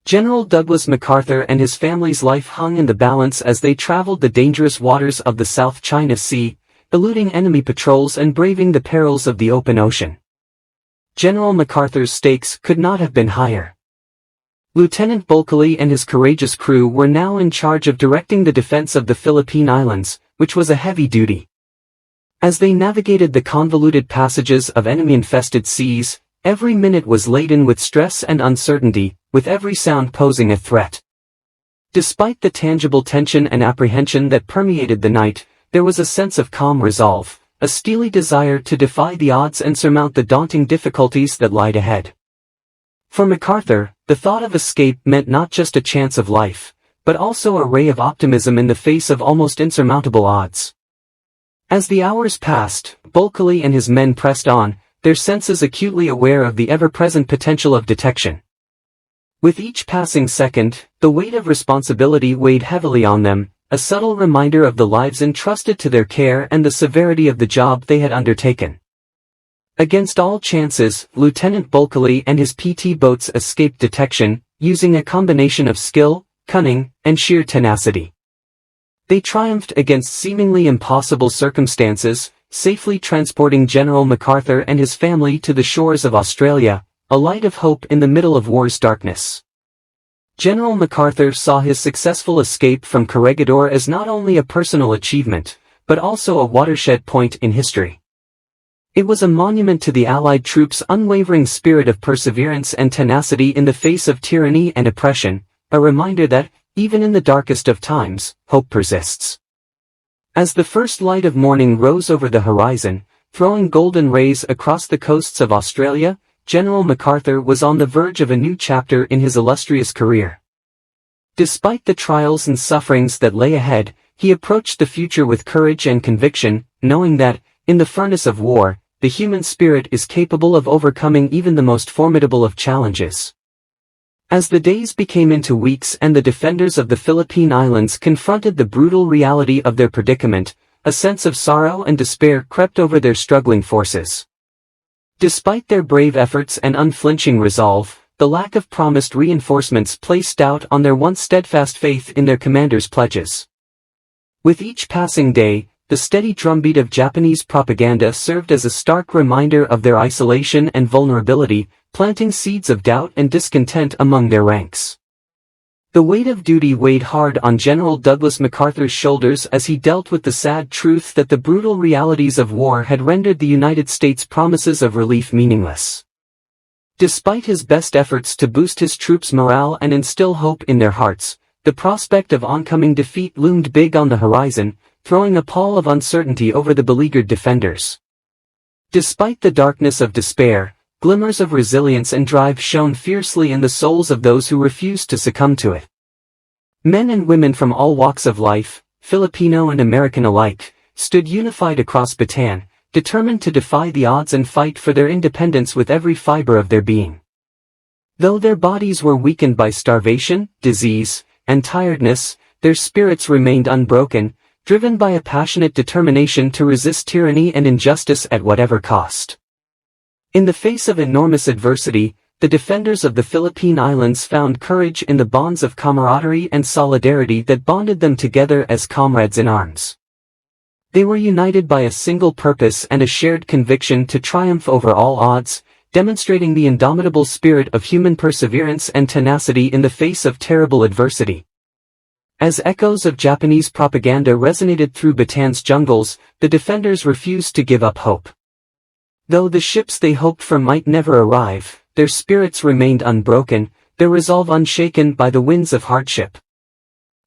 [SPEAKER 1] General Douglas MacArthur and his family's life hung in the balance as they traveled the dangerous waters of the South China Sea, eluding enemy patrols and braving the perils of the open ocean. General MacArthur's stakes could not have been higher. Lieutenant Bulkeley and his courageous crew were now in charge of directing the defense of the Philippine Islands, which was a heavy duty. As they navigated the convoluted passages of enemy-infested seas, every minute was laden with stress and uncertainty, with every sound posing a threat. Despite the tangible tension and apprehension that permeated the night, there was a sense of calm resolve, a steely desire to defy the odds and surmount the daunting difficulties that lied ahead. For MacArthur, the thought of escape meant not just a chance of life, but also a ray of optimism in the face of almost insurmountable odds. As the hours passed, Bulkeley and his men pressed on, their senses acutely aware of the ever-present potential of detection. With each passing second, the weight of responsibility weighed heavily on them, a subtle reminder of the lives entrusted to their care and the severity of the job they had undertaken. Against all chances, Lieutenant Bulkeley and his PT boats escaped detection, using a combination of skill, cunning, and sheer tenacity. They triumphed against seemingly impossible circumstances, safely transporting General MacArthur and his family to the shores of Australia, a light of hope in the middle of war's darkness. General MacArthur saw his successful escape from Corregidor as not only a personal achievement, but also a watershed point in history. It was a monument to the Allied troops' unwavering spirit of perseverance and tenacity in the face of tyranny and oppression, a reminder that, even in the darkest of times, hope persists. As the first light of morning rose over the horizon, throwing golden rays across the coasts of Australia, General MacArthur was on the verge of a new chapter in his illustrious career. Despite the trials and sufferings that lay ahead, he approached the future with courage and conviction, knowing that, in the furnace of war, the human spirit is capable of overcoming even the most formidable of challenges. As the days became into weeks and the defenders of the Philippine Islands confronted the brutal reality of their predicament, a sense of sorrow and despair crept over their struggling forces. Despite their brave efforts and unflinching resolve, the lack of promised reinforcements placed doubt on their once steadfast faith in their commander's pledges. With each passing day, the steady drumbeat of Japanese propaganda served as a stark reminder of their isolation and vulnerability, planting seeds of doubt and discontent among their ranks. The weight of duty weighed hard on General Douglas MacArthur's shoulders as he dealt with the sad truth that the brutal realities of war had rendered the United States' promises of relief meaningless. Despite his best efforts to boost his troops' morale and instill hope in their hearts, the prospect of oncoming defeat loomed big on the horizon, throwing a pall of uncertainty over the beleaguered defenders. Despite the darkness of despair, glimmers of resilience and drive shone fiercely in the souls of those who refused to succumb to it. Men and women from all walks of life, Filipino and American alike, stood unified across Bataan, determined to defy the odds and fight for their independence with every fiber of their being. Though their bodies were weakened by starvation, disease, and tiredness, their spirits remained unbroken, driven by a passionate determination to resist tyranny and injustice at whatever cost. In the face of enormous adversity, the defenders of the Philippine Islands found courage in the bonds of camaraderie and solidarity that bonded them together as comrades in arms. They were united by a single purpose and a shared conviction to triumph over all odds, demonstrating the indomitable spirit of human perseverance and tenacity in the face of terrible adversity. As echoes of Japanese propaganda resonated through Bataan's jungles, the defenders refused to give up hope. Though the ships they hoped for might never arrive, their spirits remained unbroken, their resolve unshaken by the winds of hardship.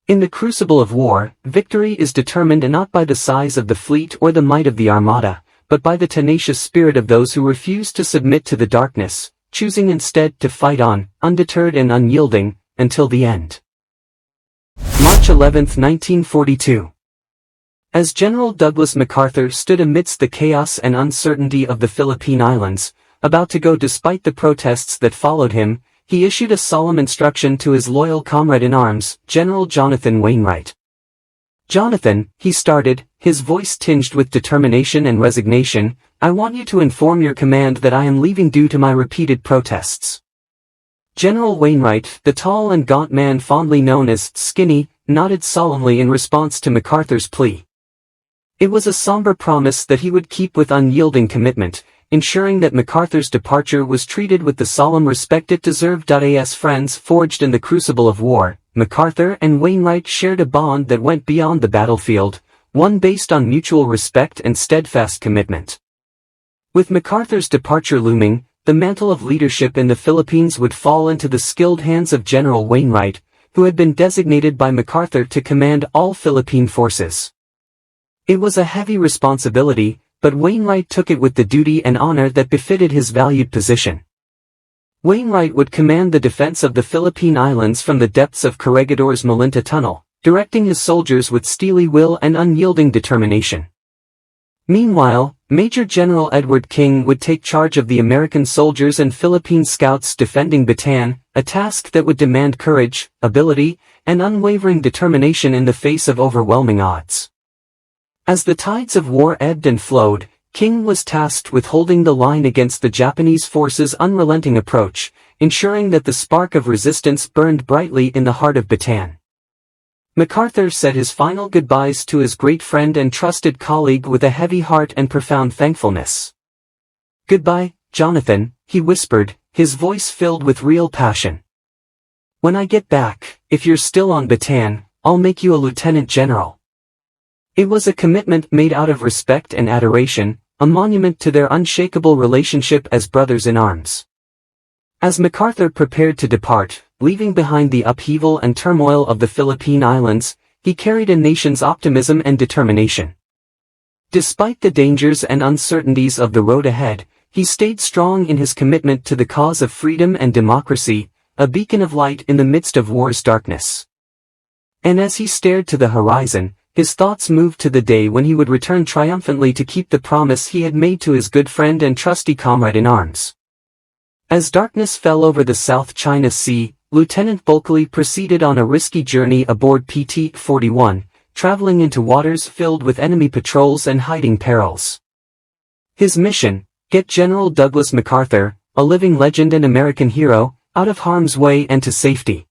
[SPEAKER 1] In the crucible of war, victory is determined not by the size of the fleet or the might of the armada, but by the tenacious spirit of those who refuse to submit to the darkness, choosing instead to fight on, undeterred and unyielding, until the end. March 11, 1942. As General Douglas MacArthur stood amidst the chaos and uncertainty of the Philippine Islands, about to go despite the protests that followed him, he issued a solemn instruction to his loyal comrade-in-arms, General Jonathan Wainwright. "Jonathan," he started, his voice tinged with determination and resignation, "I want you to inform your command that I am leaving due to my repeated protests." General Wainwright, the tall and gaunt man fondly known as Skinny, nodded solemnly in response to MacArthur's plea. It was a somber promise that he would keep with unyielding commitment, ensuring that MacArthur's departure was treated with the solemn respect it deserved. As friends forged in the crucible of war, MacArthur and Wainwright shared a bond that went beyond the battlefield, one based on mutual respect and steadfast commitment. With MacArthur's departure looming, the mantle of leadership in the Philippines would fall into the skilled hands of General Wainwright, who had been designated by MacArthur to command all Philippine forces. It was a heavy responsibility, but Wainwright took it with the duty and honor that befitted his valued position. Wainwright would command the defense of the Philippine Islands from the depths of Corregidor's Malinta Tunnel, directing his soldiers with steely will and unyielding determination. Meanwhile, Major General Edward King would take charge of the American soldiers and Philippine scouts defending Bataan, a task that would demand courage, ability, and unwavering determination in the face of overwhelming odds. As the tides of war ebbed and flowed, King was tasked with holding the line against the Japanese forces' unrelenting approach, ensuring that the spark of resistance burned brightly in the heart of Bataan. MacArthur said his final goodbyes to his great friend and trusted colleague with a heavy heart and profound thankfulness. "Goodbye, Jonathan," he whispered, his voice filled with real passion. "When I get back, if you're still on Bataan, I'll make you a lieutenant general." It was a commitment made out of respect and adoration, a monument to their unshakable relationship as brothers in arms. As MacArthur prepared to depart, leaving behind the upheaval and turmoil of the Philippine Islands, he carried a nation's optimism and determination. Despite the dangers and uncertainties of the road ahead, he stayed strong in his commitment to the cause of freedom and democracy, a beacon of light in the midst of war's darkness. And as he stared to the horizon, his thoughts moved to the day when he would return triumphantly to keep the promise he had made to his good friend and trusty comrade in arms. As darkness fell over the South China Sea, Lieutenant Bulkeley proceeded on a risky journey aboard PT-41, traveling into waters filled with enemy patrols and hiding perils. His mission: get General Douglas MacArthur, a living legend and American hero, out of harm's way and to safety.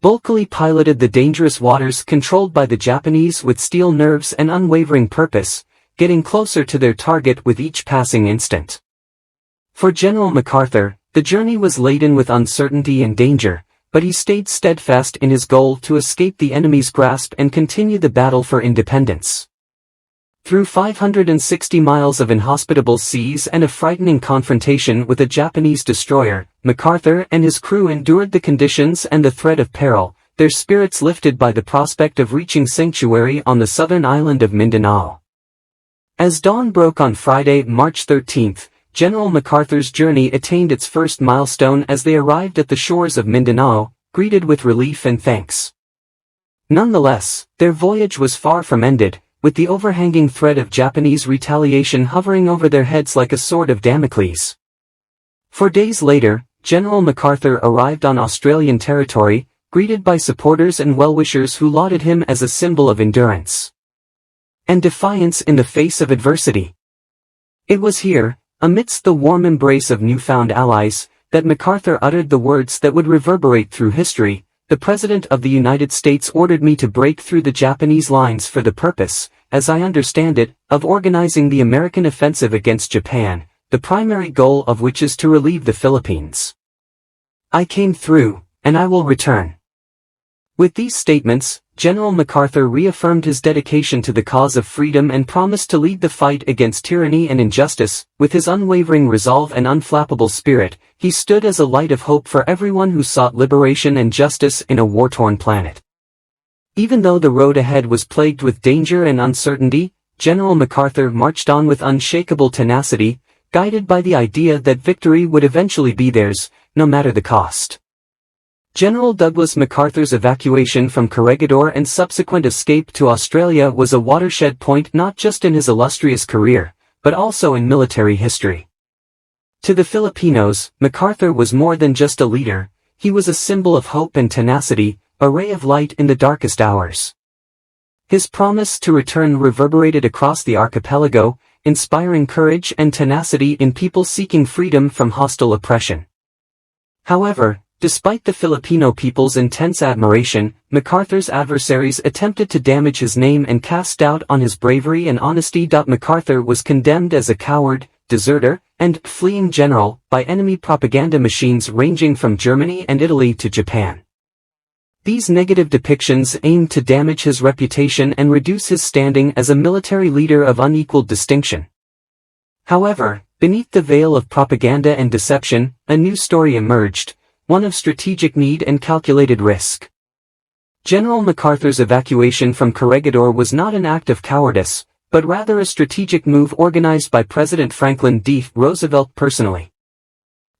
[SPEAKER 1] Bulkily piloted the dangerous waters controlled by the Japanese with steel nerves and unwavering purpose, getting closer to their target with each passing instant. For General MacArthur, the journey was laden with uncertainty and danger, but he stayed steadfast in his goal to escape the enemy's grasp and continue the battle for independence. Through 560 miles of inhospitable seas and a frightening confrontation with a Japanese destroyer, MacArthur and his crew endured the conditions and the threat of peril, their spirits lifted by the prospect of reaching sanctuary on the southern island of Mindanao. As dawn broke on Friday, March 13, General MacArthur's journey attained its first milestone as they arrived at the shores of Mindanao, greeted with relief and thanks. Nonetheless, their voyage was far from ended, with the overhanging threat of Japanese retaliation hovering over their heads like a sword of Damocles. 4 days later, General MacArthur arrived on Australian territory, greeted by supporters and well-wishers who lauded him as a symbol of endurance and defiance in the face of adversity. It was here, amidst the warm embrace of newfound allies, that MacArthur uttered the words that would reverberate through history. The President of the United States ordered me to break through the Japanese lines for the purpose, as I understand it, of organizing the American offensive against Japan, the primary goal of which is to relieve the Philippines. I came through, and I will return. With these statements, General MacArthur reaffirmed his dedication to the cause of freedom and promised to lead the fight against tyranny and injustice. With his unwavering resolve and unflappable spirit, he stood as a light of hope for everyone who sought liberation and justice in a war-torn planet. Even though the road ahead was plagued with danger and uncertainty, General MacArthur marched on with unshakable tenacity, guided by the idea that victory would eventually be theirs, no matter the cost. General Douglas MacArthur's evacuation from Corregidor and subsequent escape to Australia was a watershed point not just in his illustrious career, but also in military history. To the Filipinos, MacArthur was more than just a leader, he was a symbol of hope and tenacity, a ray of light in the darkest hours. His promise to return reverberated across the archipelago, inspiring courage and tenacity in people seeking freedom from hostile oppression. However, despite the Filipino people's intense admiration, MacArthur's adversaries attempted to damage his name and cast doubt on his bravery and honesty. MacArthur was condemned as a coward, deserter, and fleeing general by enemy propaganda machines ranging from Germany and Italy to Japan. These negative depictions aimed to damage his reputation and reduce his standing as a military leader of unequaled distinction. However, beneath the veil of propaganda and deception, a new story emerged, one of strategic need and calculated risk. General MacArthur's evacuation from Corregidor was not an act of cowardice, but rather a strategic move organized by President Franklin D. Roosevelt personally.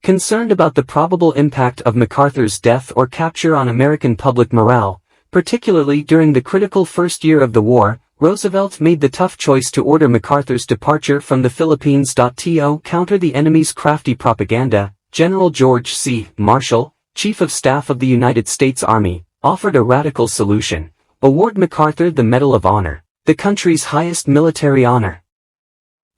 [SPEAKER 1] Concerned about the probable impact of MacArthur's death or capture on American public morale, particularly during the critical first year of the war, Roosevelt made the tough choice to order MacArthur's departure from the Philippines. To counter the enemy's crafty propaganda, General George C. Marshall, Chief of Staff of the United States Army, offered a radical solution: award MacArthur the Medal of Honor, the country's highest military honor.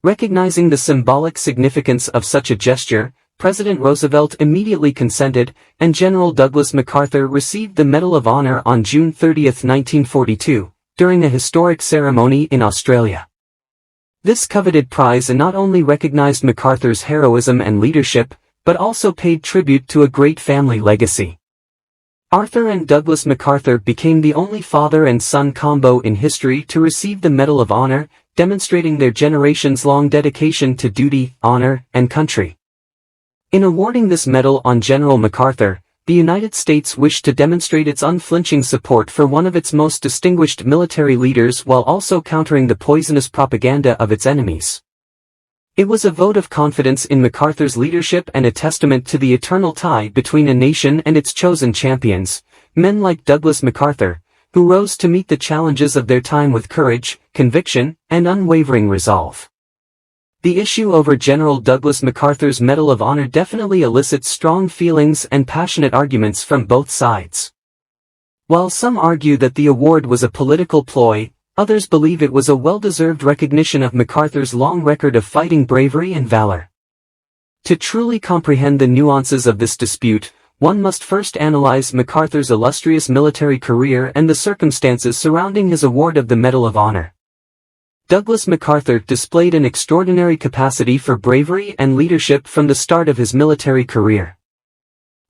[SPEAKER 1] Recognizing the symbolic significance of such a gesture, President Roosevelt immediately consented, and General Douglas MacArthur received the Medal of Honor on June 30, 1942, during a historic ceremony in Australia. This coveted prize not only recognized MacArthur's heroism and leadership, but also paid tribute to a great family legacy. Arthur and Douglas MacArthur became the only father and son combo in history to receive the Medal of Honor, demonstrating their generations-long dedication to duty, honor, and country. In awarding this medal on General MacArthur, the United States wished to demonstrate its unflinching support for one of its most distinguished military leaders while also countering the poisonous propaganda of its enemies. It was a vote of confidence in MacArthur's leadership and a testament to the eternal tie between a nation and its chosen champions, men like Douglas MacArthur, who rose to meet the challenges of their time with courage, conviction, and unwavering resolve. The issue over General Douglas MacArthur's Medal of Honor definitely elicits strong feelings and passionate arguments from both sides. While some argue that the award was a political ploy, others believe it was a well-deserved recognition of MacArthur's long record of fighting bravery and valor. To truly comprehend the nuances of this dispute, one must first analyze MacArthur's illustrious military career and the circumstances surrounding his award of the Medal of Honor. Douglas MacArthur displayed an extraordinary capacity for bravery and leadership from the start of his military career.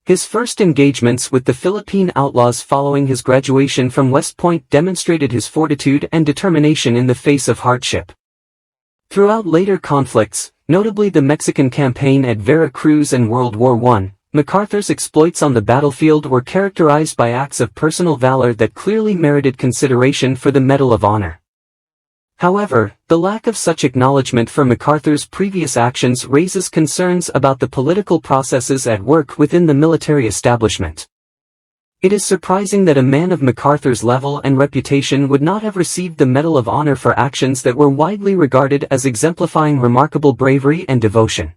[SPEAKER 1] His first engagements with the Philippine outlaws following his graduation from West Point demonstrated his fortitude and determination in the face of hardship. Throughout later conflicts, notably the Mexican campaign at Vera Cruz and World War I, MacArthur's exploits on the battlefield were characterized by acts of personal valor that clearly merited consideration for the Medal of Honor. However, the lack of such acknowledgement for MacArthur's previous actions raises concerns about the political processes at work within the military establishment. It is surprising that a man of MacArthur's level and reputation would not have received the Medal of Honor for actions that were widely regarded as exemplifying remarkable bravery and devotion.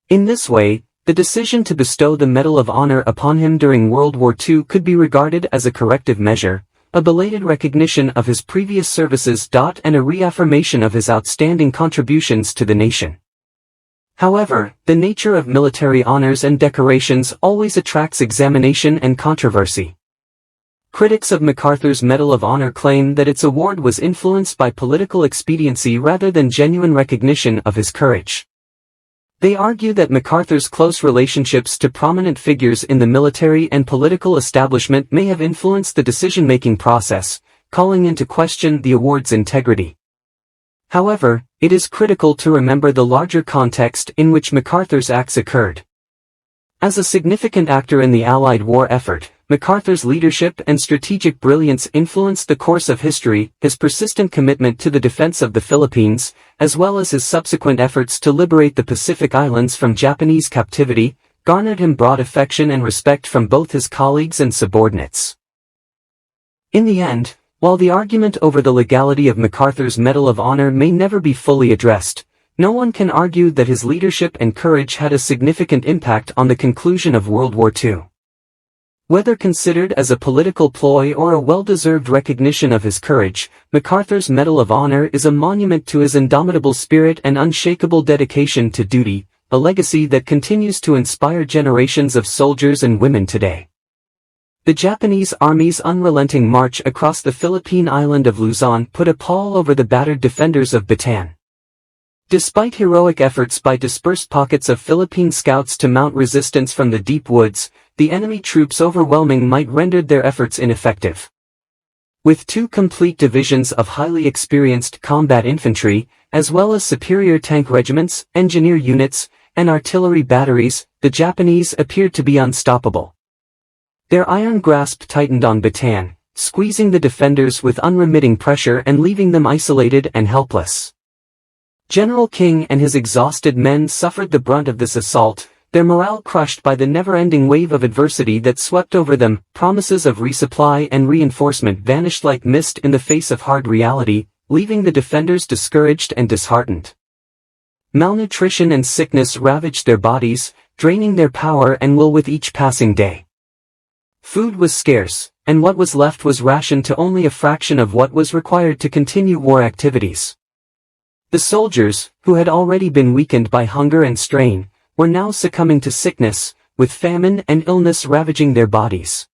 [SPEAKER 1] In this way, the decision to bestow the Medal of Honor upon him during World War II could be regarded as a corrective measure, a belated recognition of his previous services. And a reaffirmation of his outstanding contributions to the nation. However, the nature of military honors and decorations always attracts examination and controversy. Critics of MacArthur's Medal of Honor claim that its award was influenced by political expediency rather than genuine recognition of his courage. They argue that MacArthur's close relationships to prominent figures in the military and political establishment may have influenced the decision-making process, calling into question the award's integrity. However, it is critical to remember the larger context in which MacArthur's acts occurred. As a significant actor in the Allied war effort, MacArthur's leadership and strategic brilliance influenced the course of history. His persistent commitment to the defense of the Philippines, as well as his subsequent efforts to liberate the Pacific Islands from Japanese captivity, garnered him broad affection and respect from both his colleagues and subordinates. In the end, while the argument over the legality of MacArthur's Medal of Honor may never be fully addressed, no one can argue that his leadership and courage had a significant impact on the conclusion of World War II. Whether considered as a political ploy or a well-deserved recognition of his courage, MacArthur's Medal of Honor is a monument to his indomitable spirit and unshakable dedication to duty, a legacy that continues to inspire generations of soldiers and women today. The Japanese Army's unrelenting march across the Philippine island of Luzon put a pall over the battered defenders of Bataan. Despite heroic efforts by dispersed pockets of Philippine scouts to mount resistance from the deep woods, the enemy troops' overwhelming might rendered their efforts ineffective. With two complete divisions of highly experienced combat infantry, as well as superior tank regiments, engineer units, and artillery batteries, the Japanese appeared to be unstoppable. Their iron grasp tightened on Bataan, squeezing the defenders with unremitting pressure and leaving them isolated and helpless. General King and his exhausted men suffered the brunt of this assault, their morale crushed by the never-ending wave of adversity that swept over them. Promises of resupply and reinforcement vanished like mist in the face of hard reality, leaving the defenders discouraged and disheartened. Malnutrition and sickness ravaged their bodies, draining their power and will with each passing day. Food was scarce, and what was left was rationed to only a fraction of what was required to continue war activities. The soldiers, who had already been weakened by hunger and strain, were now succumbing to sickness, with famine and illness ravaging their bodies.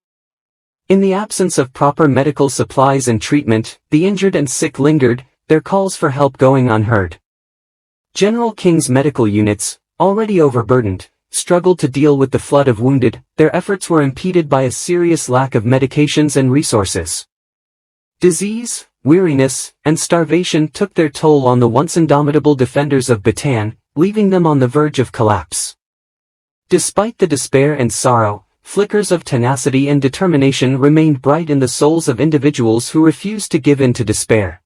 [SPEAKER 1] In the absence of proper medical supplies and treatment, the injured and sick lingered, their calls for help going unheard. General King's medical units, already overburdened, struggled to deal with the flood of wounded. Their efforts were impeded by a serious lack of medications and resources. Disease, weariness, and starvation took their toll on the once indomitable defenders of Bataan, leaving them on the verge of collapse. Despite the despair and sorrow, flickers of tenacity and determination remained bright in the souls of individuals who refused to give in to despair.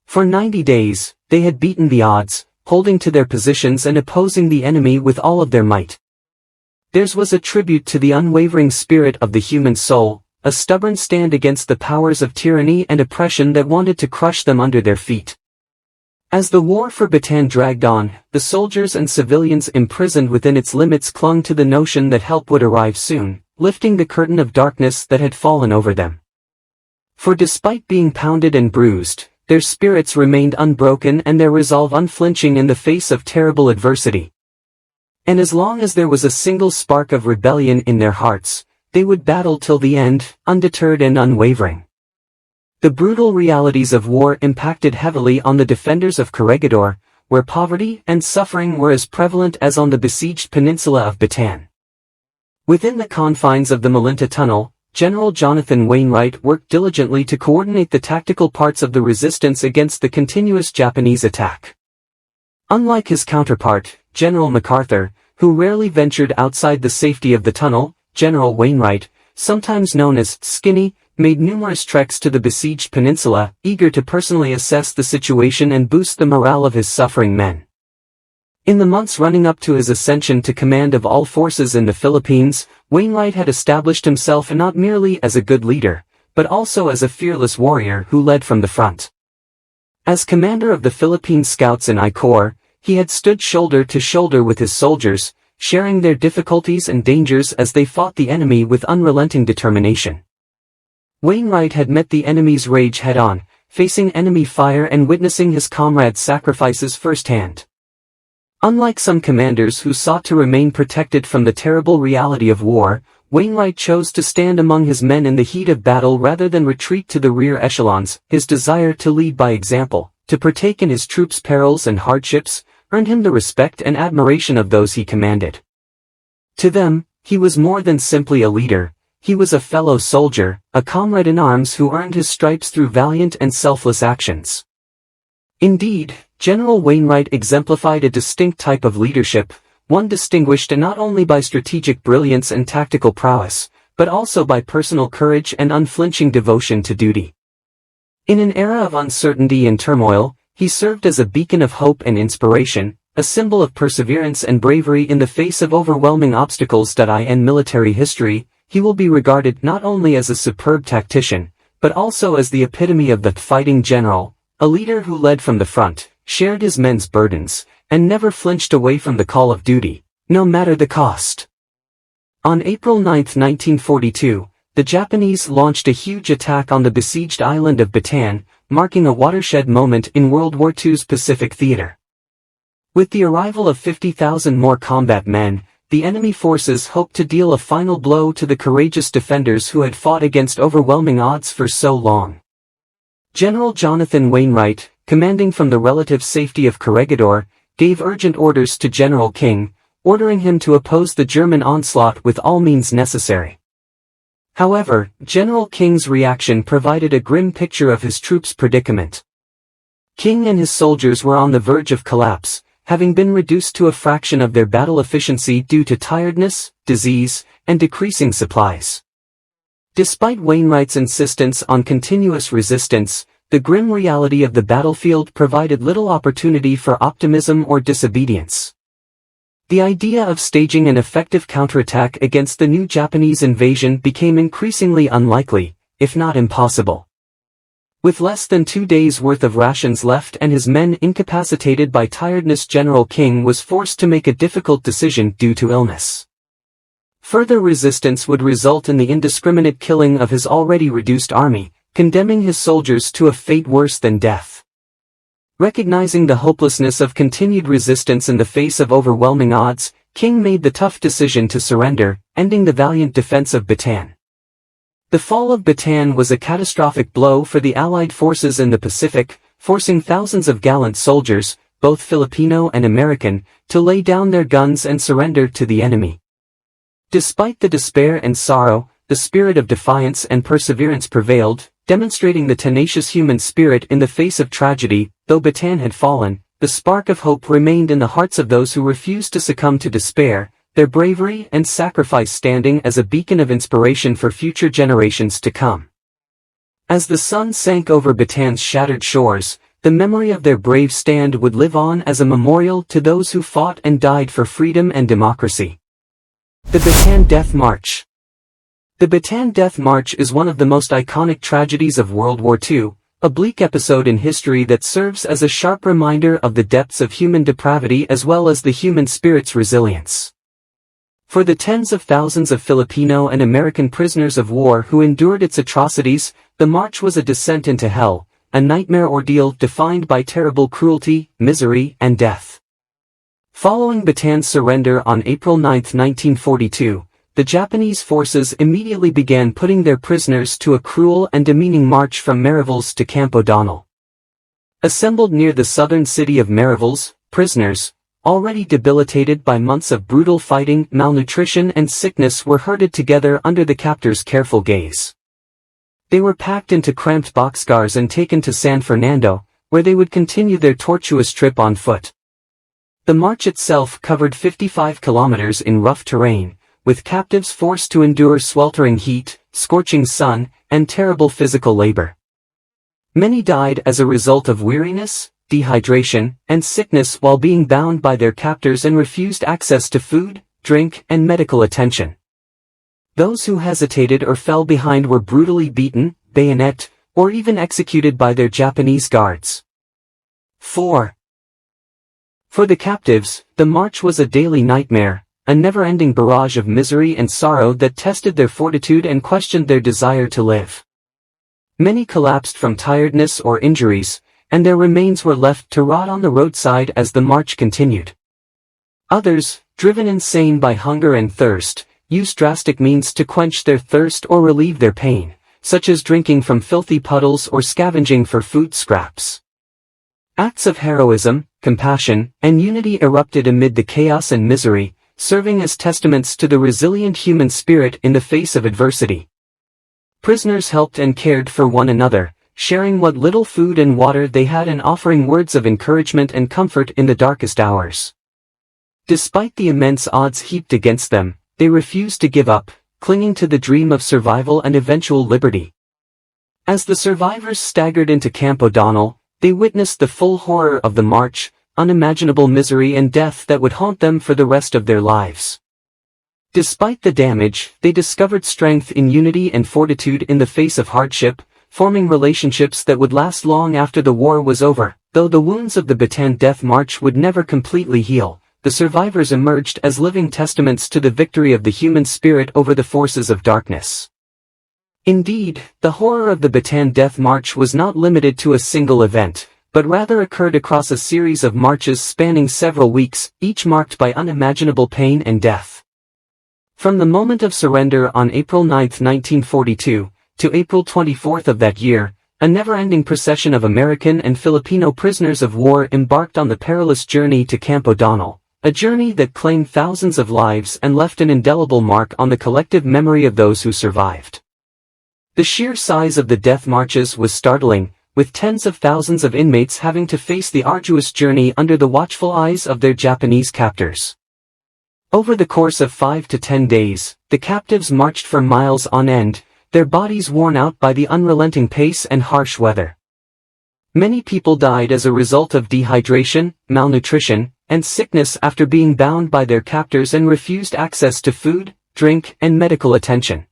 [SPEAKER 1] For 90 days, they had beaten the odds, holding to their positions and opposing the enemy with all of their might. Theirs was a tribute to the unwavering spirit of the human soul, a stubborn stand against the powers of tyranny and oppression that wanted to crush them under their feet. As the war for Bataan dragged on, the soldiers and civilians imprisoned within its limits clung to the notion that help would arrive soon, lifting the curtain of darkness that had fallen over them. For despite being pounded and bruised, their spirits remained unbroken and their resolve unflinching in the face of terrible adversity. And as long as there was a single spark of rebellion in their hearts, they would battle till the end, undeterred and unwavering. The brutal realities of war impacted heavily on the defenders of Corregidor, where poverty and suffering were as prevalent as on the besieged peninsula of Bataan. Within the confines of the Malinta Tunnel, General Jonathan Wainwright worked diligently to coordinate the tactical parts of the resistance against the continuous Japanese attack. Unlike his counterpart, General MacArthur, who rarely ventured outside the safety of the tunnel, General Wainwright, sometimes known as Skinny, made numerous treks to the besieged peninsula, eager to personally assess the situation and boost the morale of his suffering men. In the months running up to his ascension to command of all forces in the Philippines, Wainwright had established himself not merely as a good leader, but also as a fearless warrior who led from the front. As commander of the Philippine Scouts in I Corps, he had stood shoulder to shoulder with his soldiers, sharing their difficulties and dangers as they fought the enemy with unrelenting determination. Wainwright had met the enemy's rage head-on, facing enemy fire and witnessing his comrades' sacrifices firsthand. Unlike some commanders who sought to remain protected from the terrible reality of war, Wainwright chose to stand among his men in the heat of battle rather than retreat to the rear echelons. His desire to lead by example, to partake in his troops' perils and hardships, earned him the respect and admiration of those he commanded. To them, he was more than simply a leader. He was a fellow soldier, a comrade in arms who earned his stripes through valiant and selfless actions. Indeed, General Wainwright exemplified a distinct type of leadership, one distinguished not only by strategic brilliance and tactical prowess, but also by personal courage and unflinching devotion to duty. In an era of uncertainty and turmoil, he served as a beacon of hope and inspiration, a symbol of perseverance and bravery in the face of overwhelming obstacles. In military history, he will be regarded not only as a superb tactician, but also as the epitome of the fighting general, a leader who led from the front, shared his men's burdens, and never flinched away from the call of duty, no matter the cost. On April 9, 1942, the Japanese launched a huge attack on the besieged island of Bataan, marking a watershed moment in World War II's Pacific theater. With the arrival of 50,000 more combat men, the enemy forces hoped to deal a final blow to the courageous defenders who had fought against overwhelming odds for so long. General Jonathan Wainwright, commanding from the relative safety of Corregidor, gave urgent orders to General King, ordering him to oppose the German onslaught with all means necessary. However, General King's reaction provided a grim picture of his troops' predicament. King and his soldiers were on the verge of collapse, having been reduced to a fraction of their battle efficiency due to tiredness, disease, and decreasing supplies. Despite Wainwright's insistence on continuous resistance, the grim reality of the battlefield provided little opportunity for optimism or disobedience. The idea of staging an effective counterattack against the new Japanese invasion became increasingly unlikely, if not impossible. With less than 2 days' worth of rations left and his men incapacitated by tiredness, General King was forced to make a difficult decision due to illness. Further resistance would result in the indiscriminate killing of his already reduced army, condemning his soldiers to a fate worse than death. Recognizing the hopelessness of continued resistance in the face of overwhelming odds, King made the tough decision to surrender, ending the valiant defense of Bataan. The fall of Bataan was a catastrophic blow for the Allied forces in the Pacific, forcing thousands of gallant soldiers, both Filipino and American, to lay down their guns and surrender to the enemy. Despite the despair and sorrow, the spirit of defiance and perseverance prevailed, demonstrating the tenacious human spirit in the face of tragedy. Though Bataan had fallen, the spark of hope remained in the hearts of those who refused to succumb to despair, their bravery and sacrifice standing as a beacon of inspiration for future generations to come. As the sun sank over Bataan's shattered shores, the memory of their brave stand would live on as a memorial to those who fought and died for freedom and democracy. The Bataan Death March. The Bataan Death March is one of the most iconic tragedies of World War II, a bleak episode in history that serves as a sharp reminder of the depths of human depravity as well as the human spirit's resilience. For the tens of thousands of Filipino and American prisoners of war who endured its atrocities, the march was a descent into hell, a nightmare ordeal defined by terrible cruelty, misery, and death. Following Batan's surrender on April 9, 1942, the Japanese forces immediately began putting their prisoners to a cruel and demeaning march from Mariveles to Camp O'Donnell. Assembled near the southern city of Mariveles, prisoners, already debilitated by months of brutal fighting, malnutrition and sickness, were herded together under the captors' careful gaze. They were packed into cramped boxcars and taken to San Fernando, where they would continue their tortuous trip on foot. The march itself covered 55 kilometers in rough terrain, with captives forced to endure sweltering heat, scorching sun, and terrible physical labor. Many died as a result of weariness, dehydration, and sickness while being bound by their captors and refused access to food, drink, and medical attention. Those who hesitated or fell behind were brutally beaten, bayoneted, or even executed by their Japanese guards. 4. For the captives, the march was a daily nightmare, a never-ending barrage of misery and sorrow that tested their fortitude and questioned their desire to live. Many collapsed from tiredness or injuries, and their remains were left to rot on the roadside as the march continued. Others, driven insane by hunger and thirst, used drastic means to quench their thirst or relieve their pain, such as drinking from filthy puddles or scavenging for food scraps. Acts of heroism, compassion, and unity erupted amid the chaos and misery, serving as testaments to the resilient human spirit in the face of adversity. Prisoners helped and cared for one another, sharing what little food and water they had and offering words of encouragement and comfort in the darkest hours. Despite the immense odds heaped against them, they refused to give up, clinging to the dream of survival and eventual liberty. As the survivors staggered into Camp O'Donnell, they witnessed the full horror of the march, unimaginable misery and death that would haunt them for the rest of their lives. Despite the damage, they discovered strength in unity and fortitude in the face of hardship, forming relationships that would last long after the war was over. Though the wounds of the Bataan Death March would never completely heal, the survivors emerged as living testaments to the victory of the human spirit over the forces of darkness. Indeed, the horror of the Bataan Death March was not limited to a single event, but rather occurred across a series of marches spanning several weeks, each marked by unimaginable pain and death. From the moment of surrender on April 9, 1942, to April 24 of that year, a never-ending procession of American and Filipino prisoners of war embarked on the perilous journey to Camp O'Donnell, a journey that claimed thousands of lives and left an indelible mark on the collective memory of those who survived. The sheer size of the death marches was startling, with tens of thousands of inmates having to face the arduous journey under the watchful eyes of their Japanese captors. Over the course of 5 to 10 days, the captives marched for miles on end, their bodies worn out by the unrelenting pace and harsh weather. Many people died as a result of dehydration, malnutrition, and sickness after being bound by their captors and refused access to food, drink, and medical attention.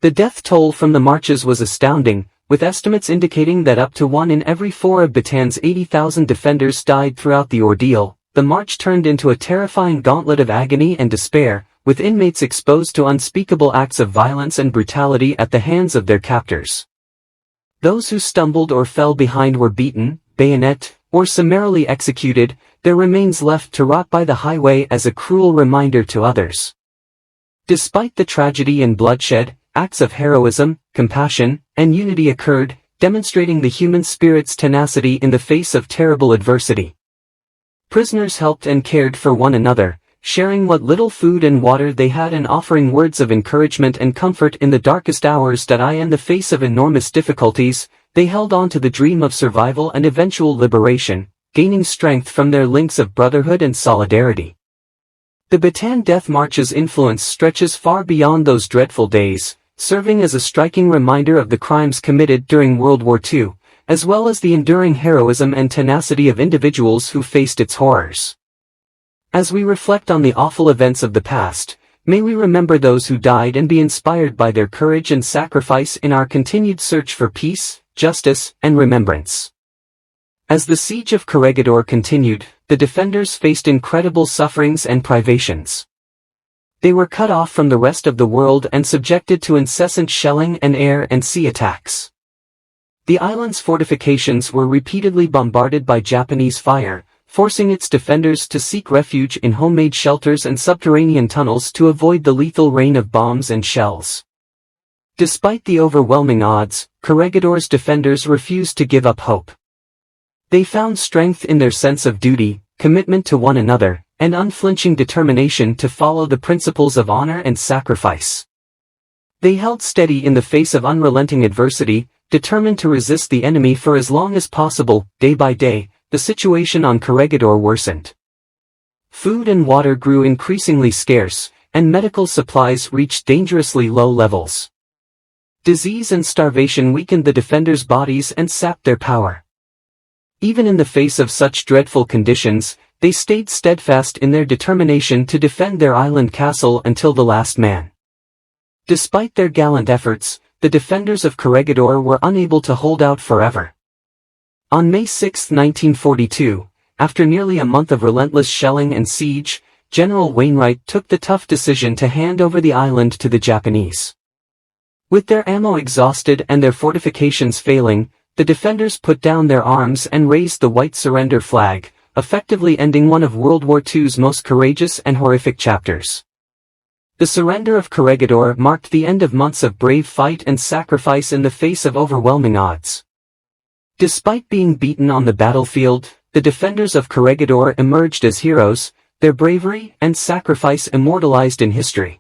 [SPEAKER 1] The death toll from the marches was astounding, with estimates indicating that up to 1 in every 4 of Batan's 80,000 defenders died throughout the ordeal. The march turned into a terrifying gauntlet of agony and despair, with inmates exposed to unspeakable acts of violence and brutality at the hands of their captors. Those who stumbled or fell behind were beaten, bayoneted, or summarily executed, their remains left to rot by the highway as a cruel reminder to others. Despite the tragedy and bloodshed, acts of heroism, compassion, and unity occurred, demonstrating the human spirit's tenacity in the face of terrible adversity. Prisoners helped and cared for one another, sharing what little food and water they had and offering words of encouragement and comfort in the darkest hours that in the face of enormous difficulties, they held on to the dream of survival and eventual liberation, gaining strength from their links of brotherhood and solidarity. The Bataan Death March's influence stretches far beyond those dreadful days, serving as a striking reminder of the crimes committed during World War II, as well as the enduring heroism and tenacity of individuals who faced its horrors. As we reflect on the awful events of the past, may we remember those who died and be inspired by their courage and sacrifice in our continued search for peace, justice, and remembrance. As the siege of Corregidor continued, the defenders faced incredible sufferings and privations. They were cut off from the rest of the world and subjected to incessant shelling and air and sea attacks. The island's fortifications were repeatedly bombarded by Japanese fire, forcing its defenders to seek refuge in homemade shelters and subterranean tunnels to avoid the lethal rain of bombs and shells. Despite the overwhelming odds, Corregidor's defenders refused to give up hope. They found strength in their sense of duty, commitment to one another, and unflinching determination to follow the principles of honor and sacrifice. They held steady in the face of unrelenting adversity, determined to resist the enemy for as long as possible. Day by day, the situation on Corregidor worsened. Food and water grew increasingly scarce, and medical supplies reached dangerously low levels. Disease and starvation weakened the defenders' bodies and sapped their power. Even in the face of such dreadful conditions, they stayed steadfast in their determination to defend their island castle until the last man. Despite their gallant efforts, the defenders of Corregidor were unable to hold out forever. On May 6, 1942, after nearly a month of relentless shelling and siege, General Wainwright took the tough decision to hand over the island to the Japanese. With their ammo exhausted and their fortifications failing, the defenders put down their arms and raised the white surrender flag, effectively ending one of World War II's most courageous and horrific chapters. The surrender of Corregidor marked the end of months of brave fight and sacrifice in the face of overwhelming odds. Despite being beaten on the battlefield, the defenders of Corregidor emerged as heroes, their bravery and sacrifice immortalized in history.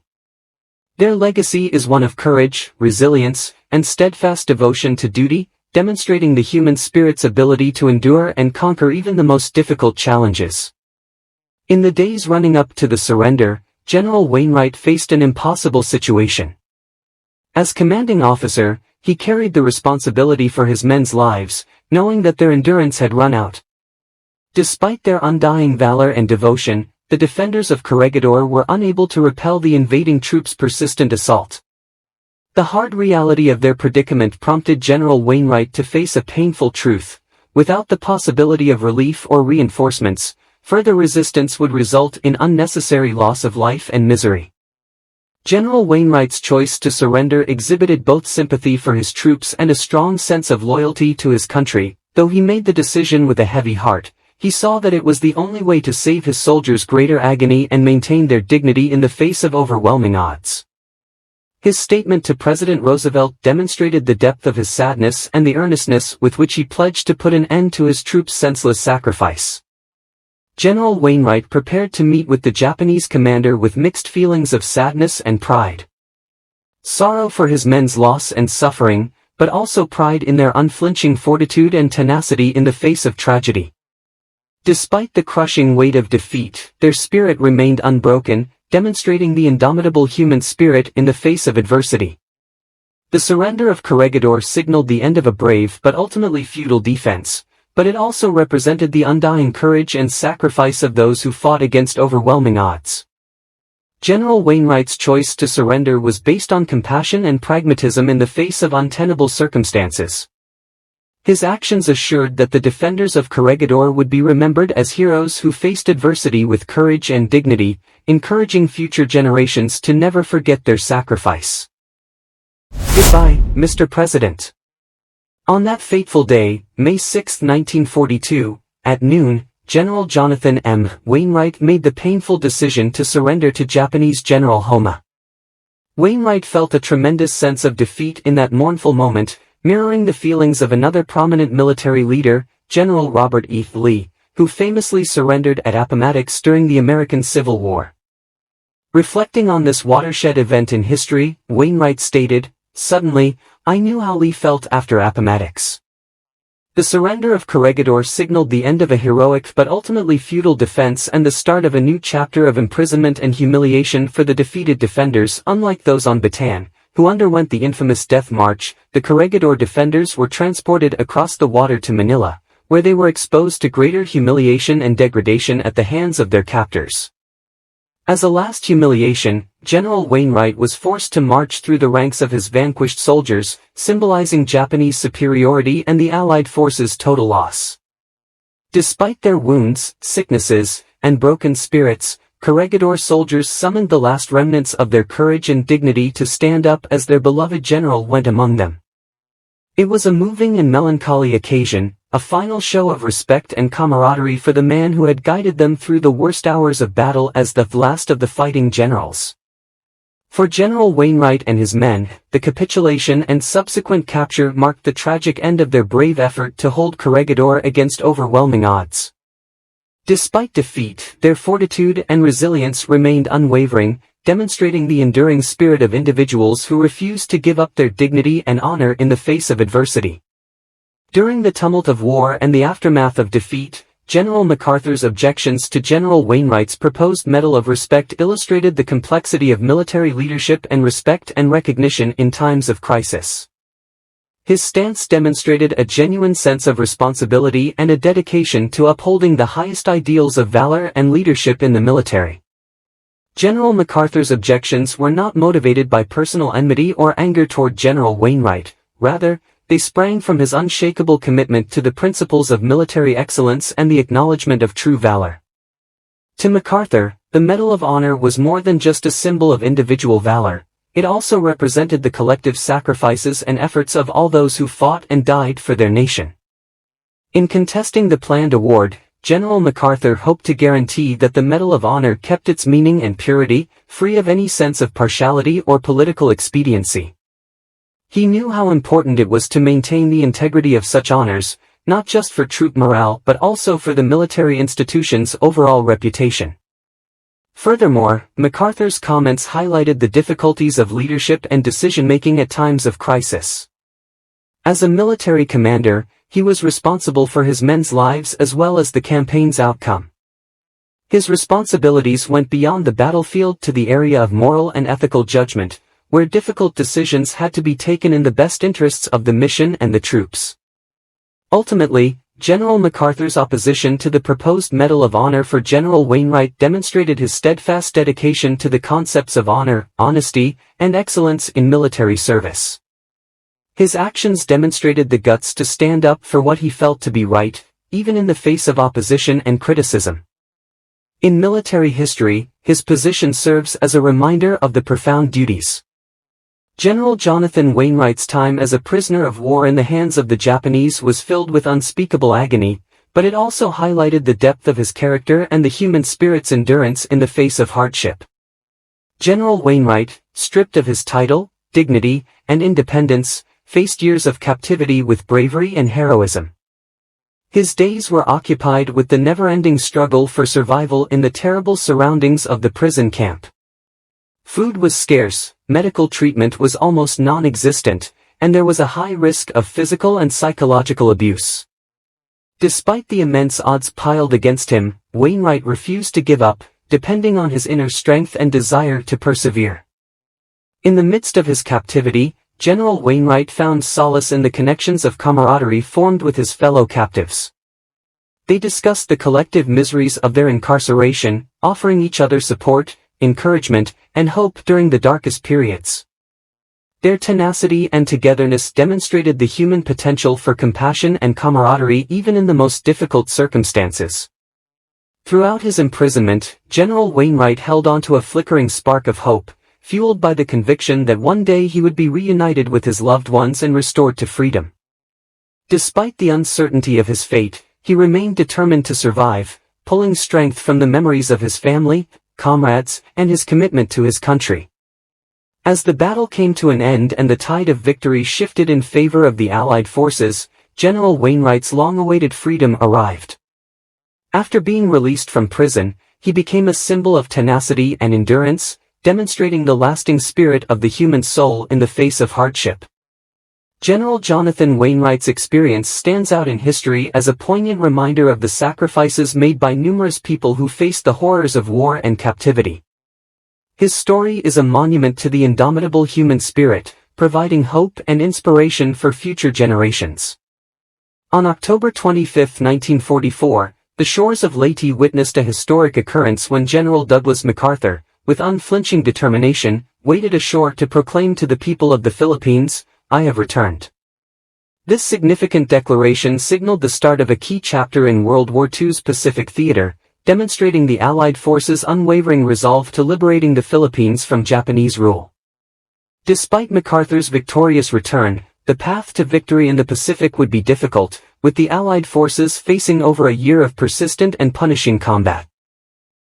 [SPEAKER 1] Their legacy is one of courage, resilience, and steadfast devotion to duty, demonstrating the human spirit's ability to endure and conquer even the most difficult challenges. In the days running up to the surrender, General Wainwright faced an impossible situation. As commanding officer, he carried the responsibility for his men's lives, knowing that their endurance had run out. Despite their undying valor and devotion, the defenders of Corregidor were unable to repel the invading troops' persistent assault. The hard reality of their predicament prompted General Wainwright to face a painful truth: without the possibility of relief or reinforcements, further resistance would result in unnecessary loss of life and misery. General Wainwright's choice to surrender exhibited both sympathy for his troops and a strong sense of loyalty to his country. Though he made the decision with a heavy heart, he saw that it was the only way to save his soldiers greater agony and maintain their dignity in the face of overwhelming odds. His statement to President Roosevelt demonstrated the depth of his sadness and the earnestness with which he pledged to put an end to his troops' senseless sacrifice. General Wainwright prepared to meet with the Japanese commander with mixed feelings of sadness and pride. Sorrow for his men's loss and suffering, but also pride in their unflinching fortitude and tenacity in the face of tragedy. Despite the crushing weight of defeat, their spirit remained unbroken, demonstrating the indomitable human spirit in the face of adversity. The surrender of Corregidor signaled the end of a brave but ultimately futile defense, but it also represented the undying courage and sacrifice of those who fought against overwhelming odds. General Wainwright's choice to surrender was based on compassion and pragmatism in the face of untenable circumstances. His actions assured that the defenders of Corregidor would be remembered as heroes who faced adversity with courage and dignity, encouraging future generations to never forget their sacrifice. Goodbye, Mr. President. On that fateful day, May 6, 1942, at noon, General Jonathan M. Wainwright made the painful decision to surrender to Japanese General Homa. Wainwright felt a tremendous sense of defeat in that mournful moment, mirroring the feelings of another prominent military leader, General Robert E. Lee, who famously surrendered at Appomattox during the American Civil War. Reflecting on this watershed event in history, Wainwright stated, "Suddenly, I knew how Lee felt after Appomattox." The surrender of Corregidor signaled the end of a heroic but ultimately futile defense and the start of a new chapter of imprisonment and humiliation for the defeated defenders. Unlike those on Bataan, who underwent the infamous Death March, the Corregidor defenders were transported across the water to Manila, where they were exposed to greater humiliation and degradation at the hands of their captors. As a last humiliation, General Wainwright was forced to march through the ranks of his vanquished soldiers, symbolizing Japanese superiority and the Allied forces' total loss. Despite their wounds, sicknesses, and broken spirits, Corregidor soldiers summoned the last remnants of their courage and dignity to stand up as their beloved general went among them. It was a moving and melancholy occasion, a final show of respect and camaraderie for the man who had guided them through the worst hours of battle as the last of the fighting generals. For General Wainwright and his men, the capitulation and subsequent capture marked the tragic end of their brave effort to hold Corregidor against overwhelming odds. Despite defeat, their fortitude and resilience remained unwavering, demonstrating the enduring spirit of individuals who refused to give up their dignity and honor in the face of adversity. During the tumult of war and the aftermath of defeat, General MacArthur's objections to General Wainwright's proposed Medal of Respect illustrated the complexity of military leadership and respect and recognition in times of crisis. His stance demonstrated a genuine sense of responsibility and a dedication to upholding the highest ideals of valor and leadership in the military. General MacArthur's objections were not motivated by personal enmity or anger toward General Wainwright, rather, they sprang from his unshakable commitment to the principles of military excellence and the acknowledgement of true valor. To MacArthur, the Medal of Honor was more than just a symbol of individual valor, it also represented the collective sacrifices and efforts of all those who fought and died for their nation. In contesting the planned award, General MacArthur hoped to guarantee that the Medal of Honor kept its meaning and purity, free of any sense of partiality or political expediency. He knew how important it was to maintain the integrity of such honors, not just for troop morale but also for the military institution's overall reputation. Furthermore, MacArthur's comments highlighted the difficulties of leadership and decision-making at times of crisis. As a military commander, he was responsible for his men's lives as well as the campaign's outcome. His responsibilities went beyond the battlefield to the area of moral and ethical judgment, where difficult decisions had to be taken in the best interests of the mission and the troops. Ultimately, General MacArthur's opposition to the proposed Medal of Honor for General Wainwright demonstrated his steadfast dedication to the concepts of honor, honesty, and excellence in military service. His actions demonstrated the guts to stand up for what he felt to be right, even in the face of opposition and criticism. In military history, his position serves as a reminder of the profound duties. General Jonathan Wainwright's time as a prisoner of war in the hands of the Japanese was filled with unspeakable agony, but it also highlighted the depth of his character and the human spirit's endurance in the face of hardship. General Wainwright, stripped of his title, dignity, and independence, faced years of captivity with bravery and heroism. His days were occupied with the never-ending struggle for survival in the terrible surroundings of the prison camp. Food was scarce, medical treatment was almost non-existent, and there was a high risk of physical and psychological abuse. Despite the immense odds piled against him, Wainwright refused to give up, depending on his inner strength and desire to persevere. In the midst of his captivity, General Wainwright found solace in the connections of camaraderie formed with his fellow captives. They discussed the collective miseries of their incarceration, offering each other support, encouragement, and hope during the darkest periods. Their tenacity and togetherness demonstrated the human potential for compassion and camaraderie even in the most difficult circumstances. Throughout his imprisonment, General Wainwright held on to a flickering spark of hope, fueled by the conviction that one day he would be reunited with his loved ones and restored to freedom. Despite the uncertainty of his fate, he remained determined to survive, pulling strength from the memories of his family, comrades, and his commitment to his country. As the battle came to an end and the tide of victory shifted in favor of the Allied forces, General Wainwright's long-awaited freedom arrived. After being released from prison, he became a symbol of tenacity and endurance, demonstrating the lasting spirit of the human soul in the face of hardship. General Jonathan Wainwright's experience stands out in history as a poignant reminder of the sacrifices made by numerous people who faced the horrors of war and captivity. His story is a monument to the indomitable human spirit, providing hope and inspiration for future generations. On October 25, 1944, the shores of Leyte witnessed a historic occurrence when General Douglas MacArthur, with unflinching determination, waded ashore to proclaim to the people of the Philippines, "I have returned." This significant declaration signaled the start of a key chapter in World War II's Pacific theater, demonstrating the Allied forces' unwavering resolve to liberating the Philippines from Japanese rule. Despite MacArthur's victorious return, the path to victory in the Pacific would be difficult, with the Allied forces facing over a year of persistent and punishing combat.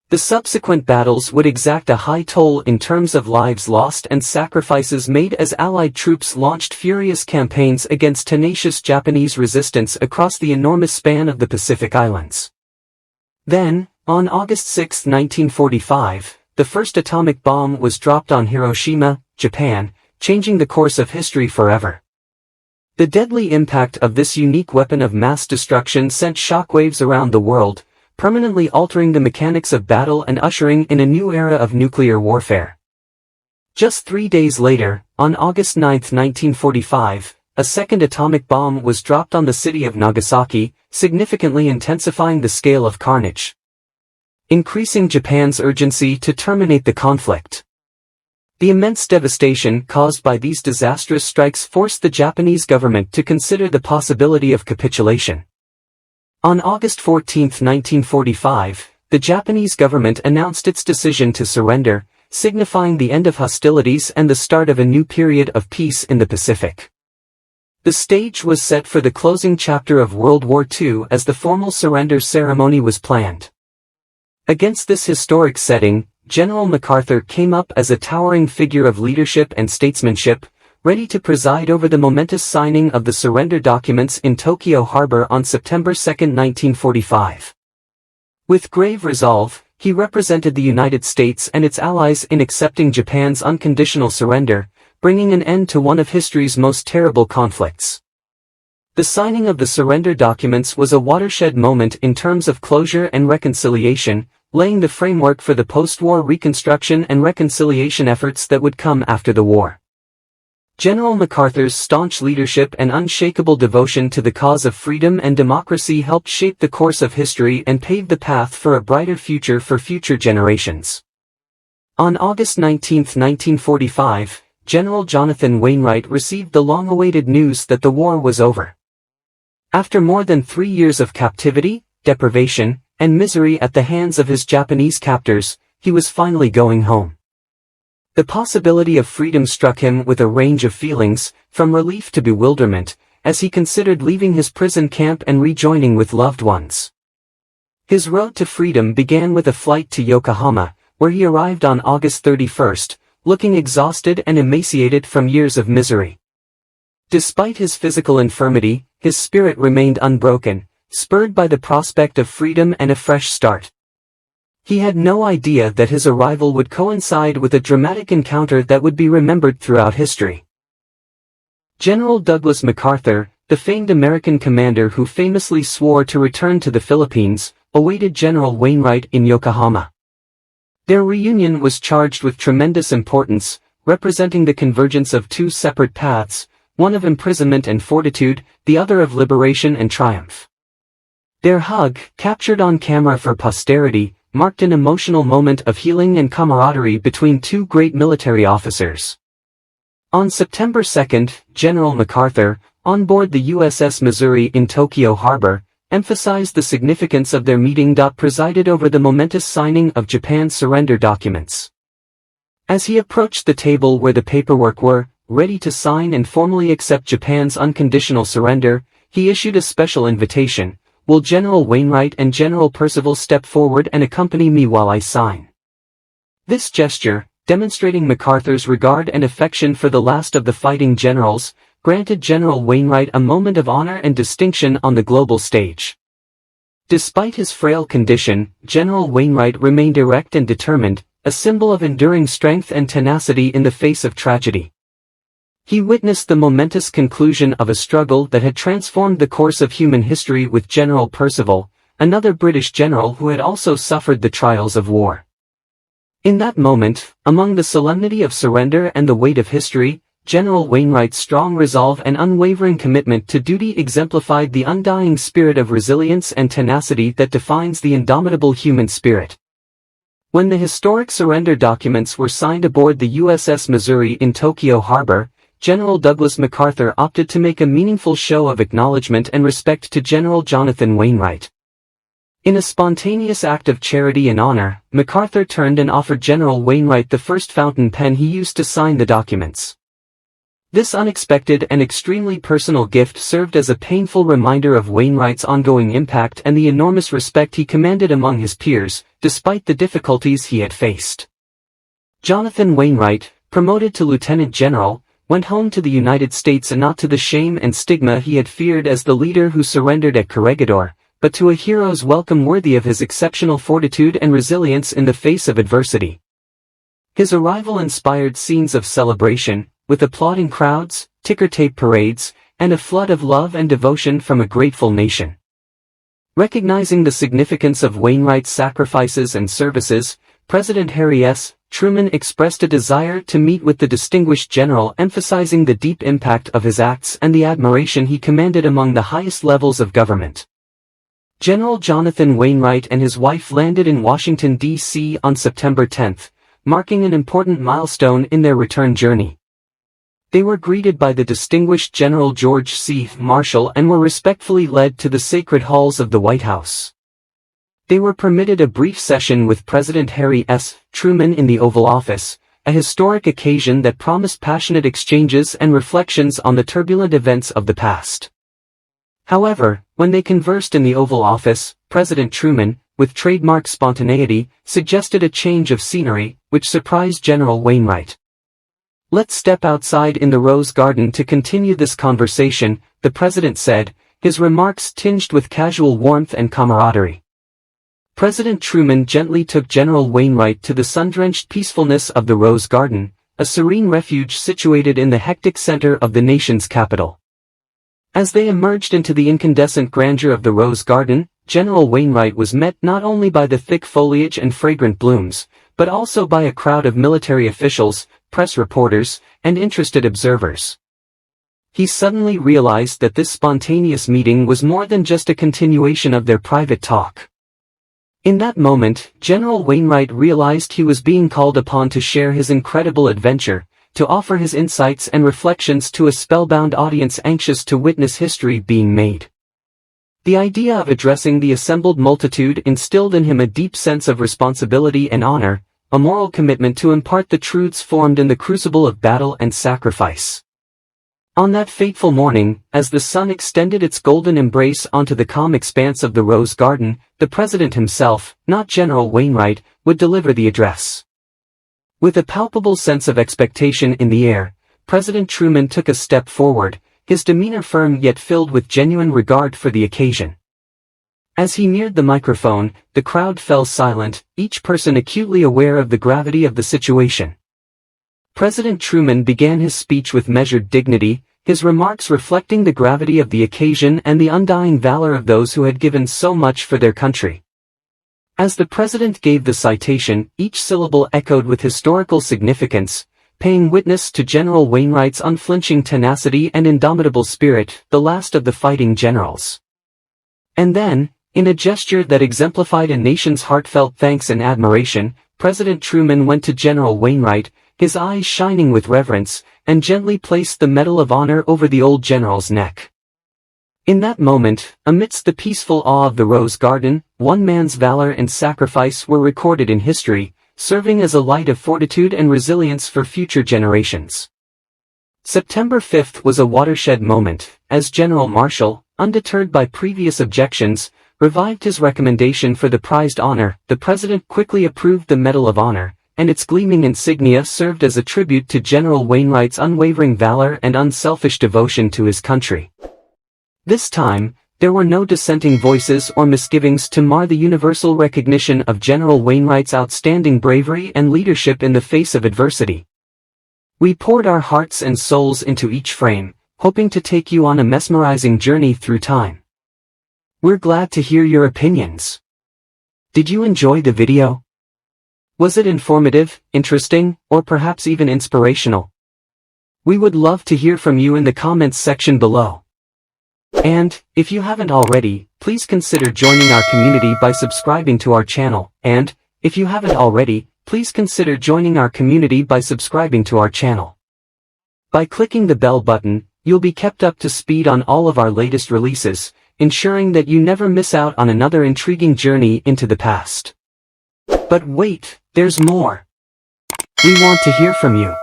[SPEAKER 1] The subsequent battles would exact a high toll in terms of lives lost and sacrifices made as Allied troops launched furious campaigns against tenacious Japanese resistance across the enormous span of the Pacific Islands. Then, on August 6, 1945, the first atomic bomb was dropped on Hiroshima, Japan, changing the course of history forever. The deadly impact of this unique weapon of mass destruction sent shockwaves around the world, permanently altering the mechanics of battle and ushering in a new era of nuclear warfare. Just 3 days later, on August 9, 1945, a second atomic bomb was dropped on the city of Nagasaki, significantly intensifying the scale of carnage, increasing Japan's urgency to terminate the conflict. The immense devastation caused by these disastrous strikes forced the Japanese government to consider the possibility of capitulation. On August 14, 1945, the Japanese government announced its decision to surrender, signifying the end of hostilities and the start of a new period of peace in the Pacific. The stage was set for the closing chapter of World War II as the formal surrender ceremony was planned. Against this historic setting, General MacArthur came up as a towering figure of leadership and statesmanship, ready to preside over the momentous signing of the surrender documents in Tokyo Harbor on September 2, 1945. With grave resolve, he represented the United States and its allies in accepting Japan's unconditional surrender, bringing an end to one of history's most terrible conflicts. The signing of the surrender documents was a watershed moment in terms of closure and reconciliation, laying the framework for the post-war reconstruction and reconciliation efforts that would come after the war. General MacArthur's staunch leadership and unshakable devotion to the cause of freedom and democracy helped shape the course of history and pave the path for a brighter future for future generations. On August 19, 1945, General Jonathan Wainwright received the long-awaited news that the war was over. After more than 3 years of captivity, deprivation, and misery at the hands of his Japanese captors, he was finally going home. The possibility of freedom struck him with a range of feelings, from relief to bewilderment, as he considered leaving his prison camp and rejoining with loved ones. His road to freedom began with a flight to Yokohama, where he arrived on August 31, looking exhausted and emaciated from years of misery. Despite his physical infirmity, his spirit remained unbroken, spurred by the prospect of freedom and a fresh start. He had no idea that his arrival would coincide with a dramatic encounter that would be remembered throughout history. General Douglas MacArthur, the famed American commander who famously swore to return to the Philippines, awaited General Wainwright in Yokohama. Their reunion was charged with tremendous importance, representing the convergence of two separate paths, one of imprisonment and fortitude, the other of liberation and triumph. Their hug, captured on camera for posterity, marked an emotional moment of healing and camaraderie between two great military officers. On September 2, General MacArthur, on board the USS Missouri in Tokyo Harbor, emphasized the significance of their meeting. Presided over the momentous signing of Japan's surrender documents. As he approached the table where the paperwork were, ready to sign and formally accept Japan's unconditional surrender, he issued a special invitation. Will General Wainwright and General Percival step forward and accompany me while I sign? This gesture, demonstrating MacArthur's regard and affection for the last of the fighting generals, granted General Wainwright a moment of honor and distinction on the global stage. Despite his frail condition, General Wainwright remained erect and determined, a symbol of enduring strength and tenacity in the face of tragedy. He witnessed the momentous conclusion of a struggle that had transformed the course of human history with General Percival, another British general who had also suffered the trials of war. In that moment, among the solemnity of surrender and the weight of history, General Wainwright's strong resolve and unwavering commitment to duty exemplified the undying spirit of resilience and tenacity that defines the indomitable human spirit. When the historic surrender documents were signed aboard the USS Missouri in Tokyo Harbor, General Douglas MacArthur opted to make a meaningful show of acknowledgement and respect to General Jonathan Wainwright. In a spontaneous act of charity and honor, MacArthur turned and offered General Wainwright the first fountain pen he used to sign the documents. This unexpected and extremely personal gift served as a painful reminder of Wainwright's ongoing impact and the enormous respect he commanded among his peers, despite the difficulties he had faced. Jonathan Wainwright, promoted to lieutenant general, went home to the United States, and not to the shame and stigma he had feared as the leader who surrendered at Corregidor, but to a hero's welcome worthy of his exceptional fortitude and resilience in the face of adversity. His arrival inspired scenes of celebration, with applauding crowds, ticker-tape parades, and a flood of love and devotion from a grateful nation. Recognizing the significance of Wainwright's sacrifices and services, President Harry S. Truman expressed a desire to meet with the distinguished general, emphasizing the deep impact of his acts and the admiration he commanded among the highest levels of government. General Jonathan Wainwright and his wife landed in Washington, D.C. on September 10, marking an important milestone in their return journey. They were greeted by the distinguished General George C. Marshall and were respectfully led to the sacred halls of the White House. They were permitted a brief session with President Harry S. Truman in the Oval Office, a historic occasion that promised passionate exchanges and reflections on the turbulent events of the past. However, when they conversed in the Oval Office, President Truman, with trademark spontaneity, suggested a change of scenery, which surprised General Wainwright. "Let's step outside in the Rose Garden to continue this conversation," the president said, his remarks tinged with casual warmth and camaraderie. President Truman gently took General Wainwright to the sun-drenched peacefulness of the Rose Garden, a serene refuge situated in the hectic center of the nation's capital. As they emerged into the incandescent grandeur of the Rose Garden, General Wainwright was met not only by the thick foliage and fragrant blooms, but also by a crowd of military officials, press reporters, and interested observers. He suddenly realized that this spontaneous meeting was more than just a continuation of their private talk. In that moment, General Wainwright realized he was being called upon to share his incredible adventure, to offer his insights and reflections to a spellbound audience anxious to witness history being made. The idea of addressing the assembled multitude instilled in him a deep sense of responsibility and honor, a moral commitment to impart the truths formed in the crucible of battle and sacrifice. On that fateful morning, as the sun extended its golden embrace onto the calm expanse of the Rose Garden, the president himself, not General Wainwright, would deliver the address. With a palpable sense of expectation in the air, President Truman took a step forward, his demeanor firm yet filled with genuine regard for the occasion. As he neared the microphone, the crowd fell silent, each person acutely aware of the gravity of the situation. President Truman began his speech with measured dignity, his remarks reflecting the gravity of the occasion and the undying valor of those who had given so much for their country. As the president gave the citation, each syllable echoed with historical significance, paying witness to General Wainwright's unflinching tenacity and indomitable spirit, the last of the fighting generals. And then, in a gesture that exemplified a nation's heartfelt thanks and admiration, President Truman went to General Wainwright, his eyes shining with reverence, and gently placed the Medal of Honor over the old general's neck. In that moment, amidst the peaceful awe of the Rose Garden, one man's valor and sacrifice were recorded in history, serving as a light of fortitude and resilience for future generations. September 5th was a watershed moment, as General Marshall, undeterred by previous objections, revived his recommendation for the prized honor. The president quickly approved the Medal of Honor, and its gleaming insignia served as a tribute to General Wainwright's unwavering valor and unselfish devotion to his country. This time, there were no dissenting voices or misgivings to mar the universal recognition of General Wainwright's outstanding bravery and leadership in the face of adversity. We poured our hearts and souls into each frame, hoping to take you on a mesmerizing journey through time. We're glad to hear your opinions. Did you enjoy the video? Was it informative, interesting, or perhaps even inspirational? We would love to hear from you in the comments section below. And, if you haven't already, please consider joining our community by subscribing to our channel. And, if you haven't already, please consider joining our community by subscribing to our channel. By clicking the bell button, you'll be kept up to speed on all of our latest releases, ensuring that you never miss out on another intriguing journey into the past. But wait, there's more. We want to hear from you.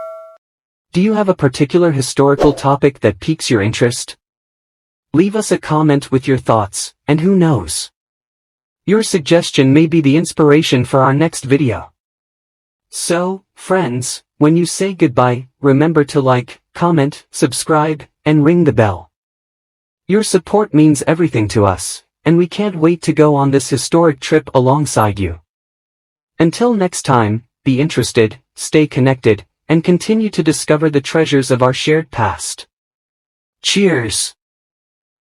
[SPEAKER 1] Do you have a particular historical topic that piques your interest? Leave us a comment with your thoughts, and who knows? Your suggestion may be the inspiration for our next video. So, friends, when you say goodbye, remember to like, comment, subscribe, and ring the bell. Your support means everything to us, and we can't wait to go on this historic trip alongside you. Until next time, be interested, stay connected, and continue to discover the treasures of our shared past. Cheers!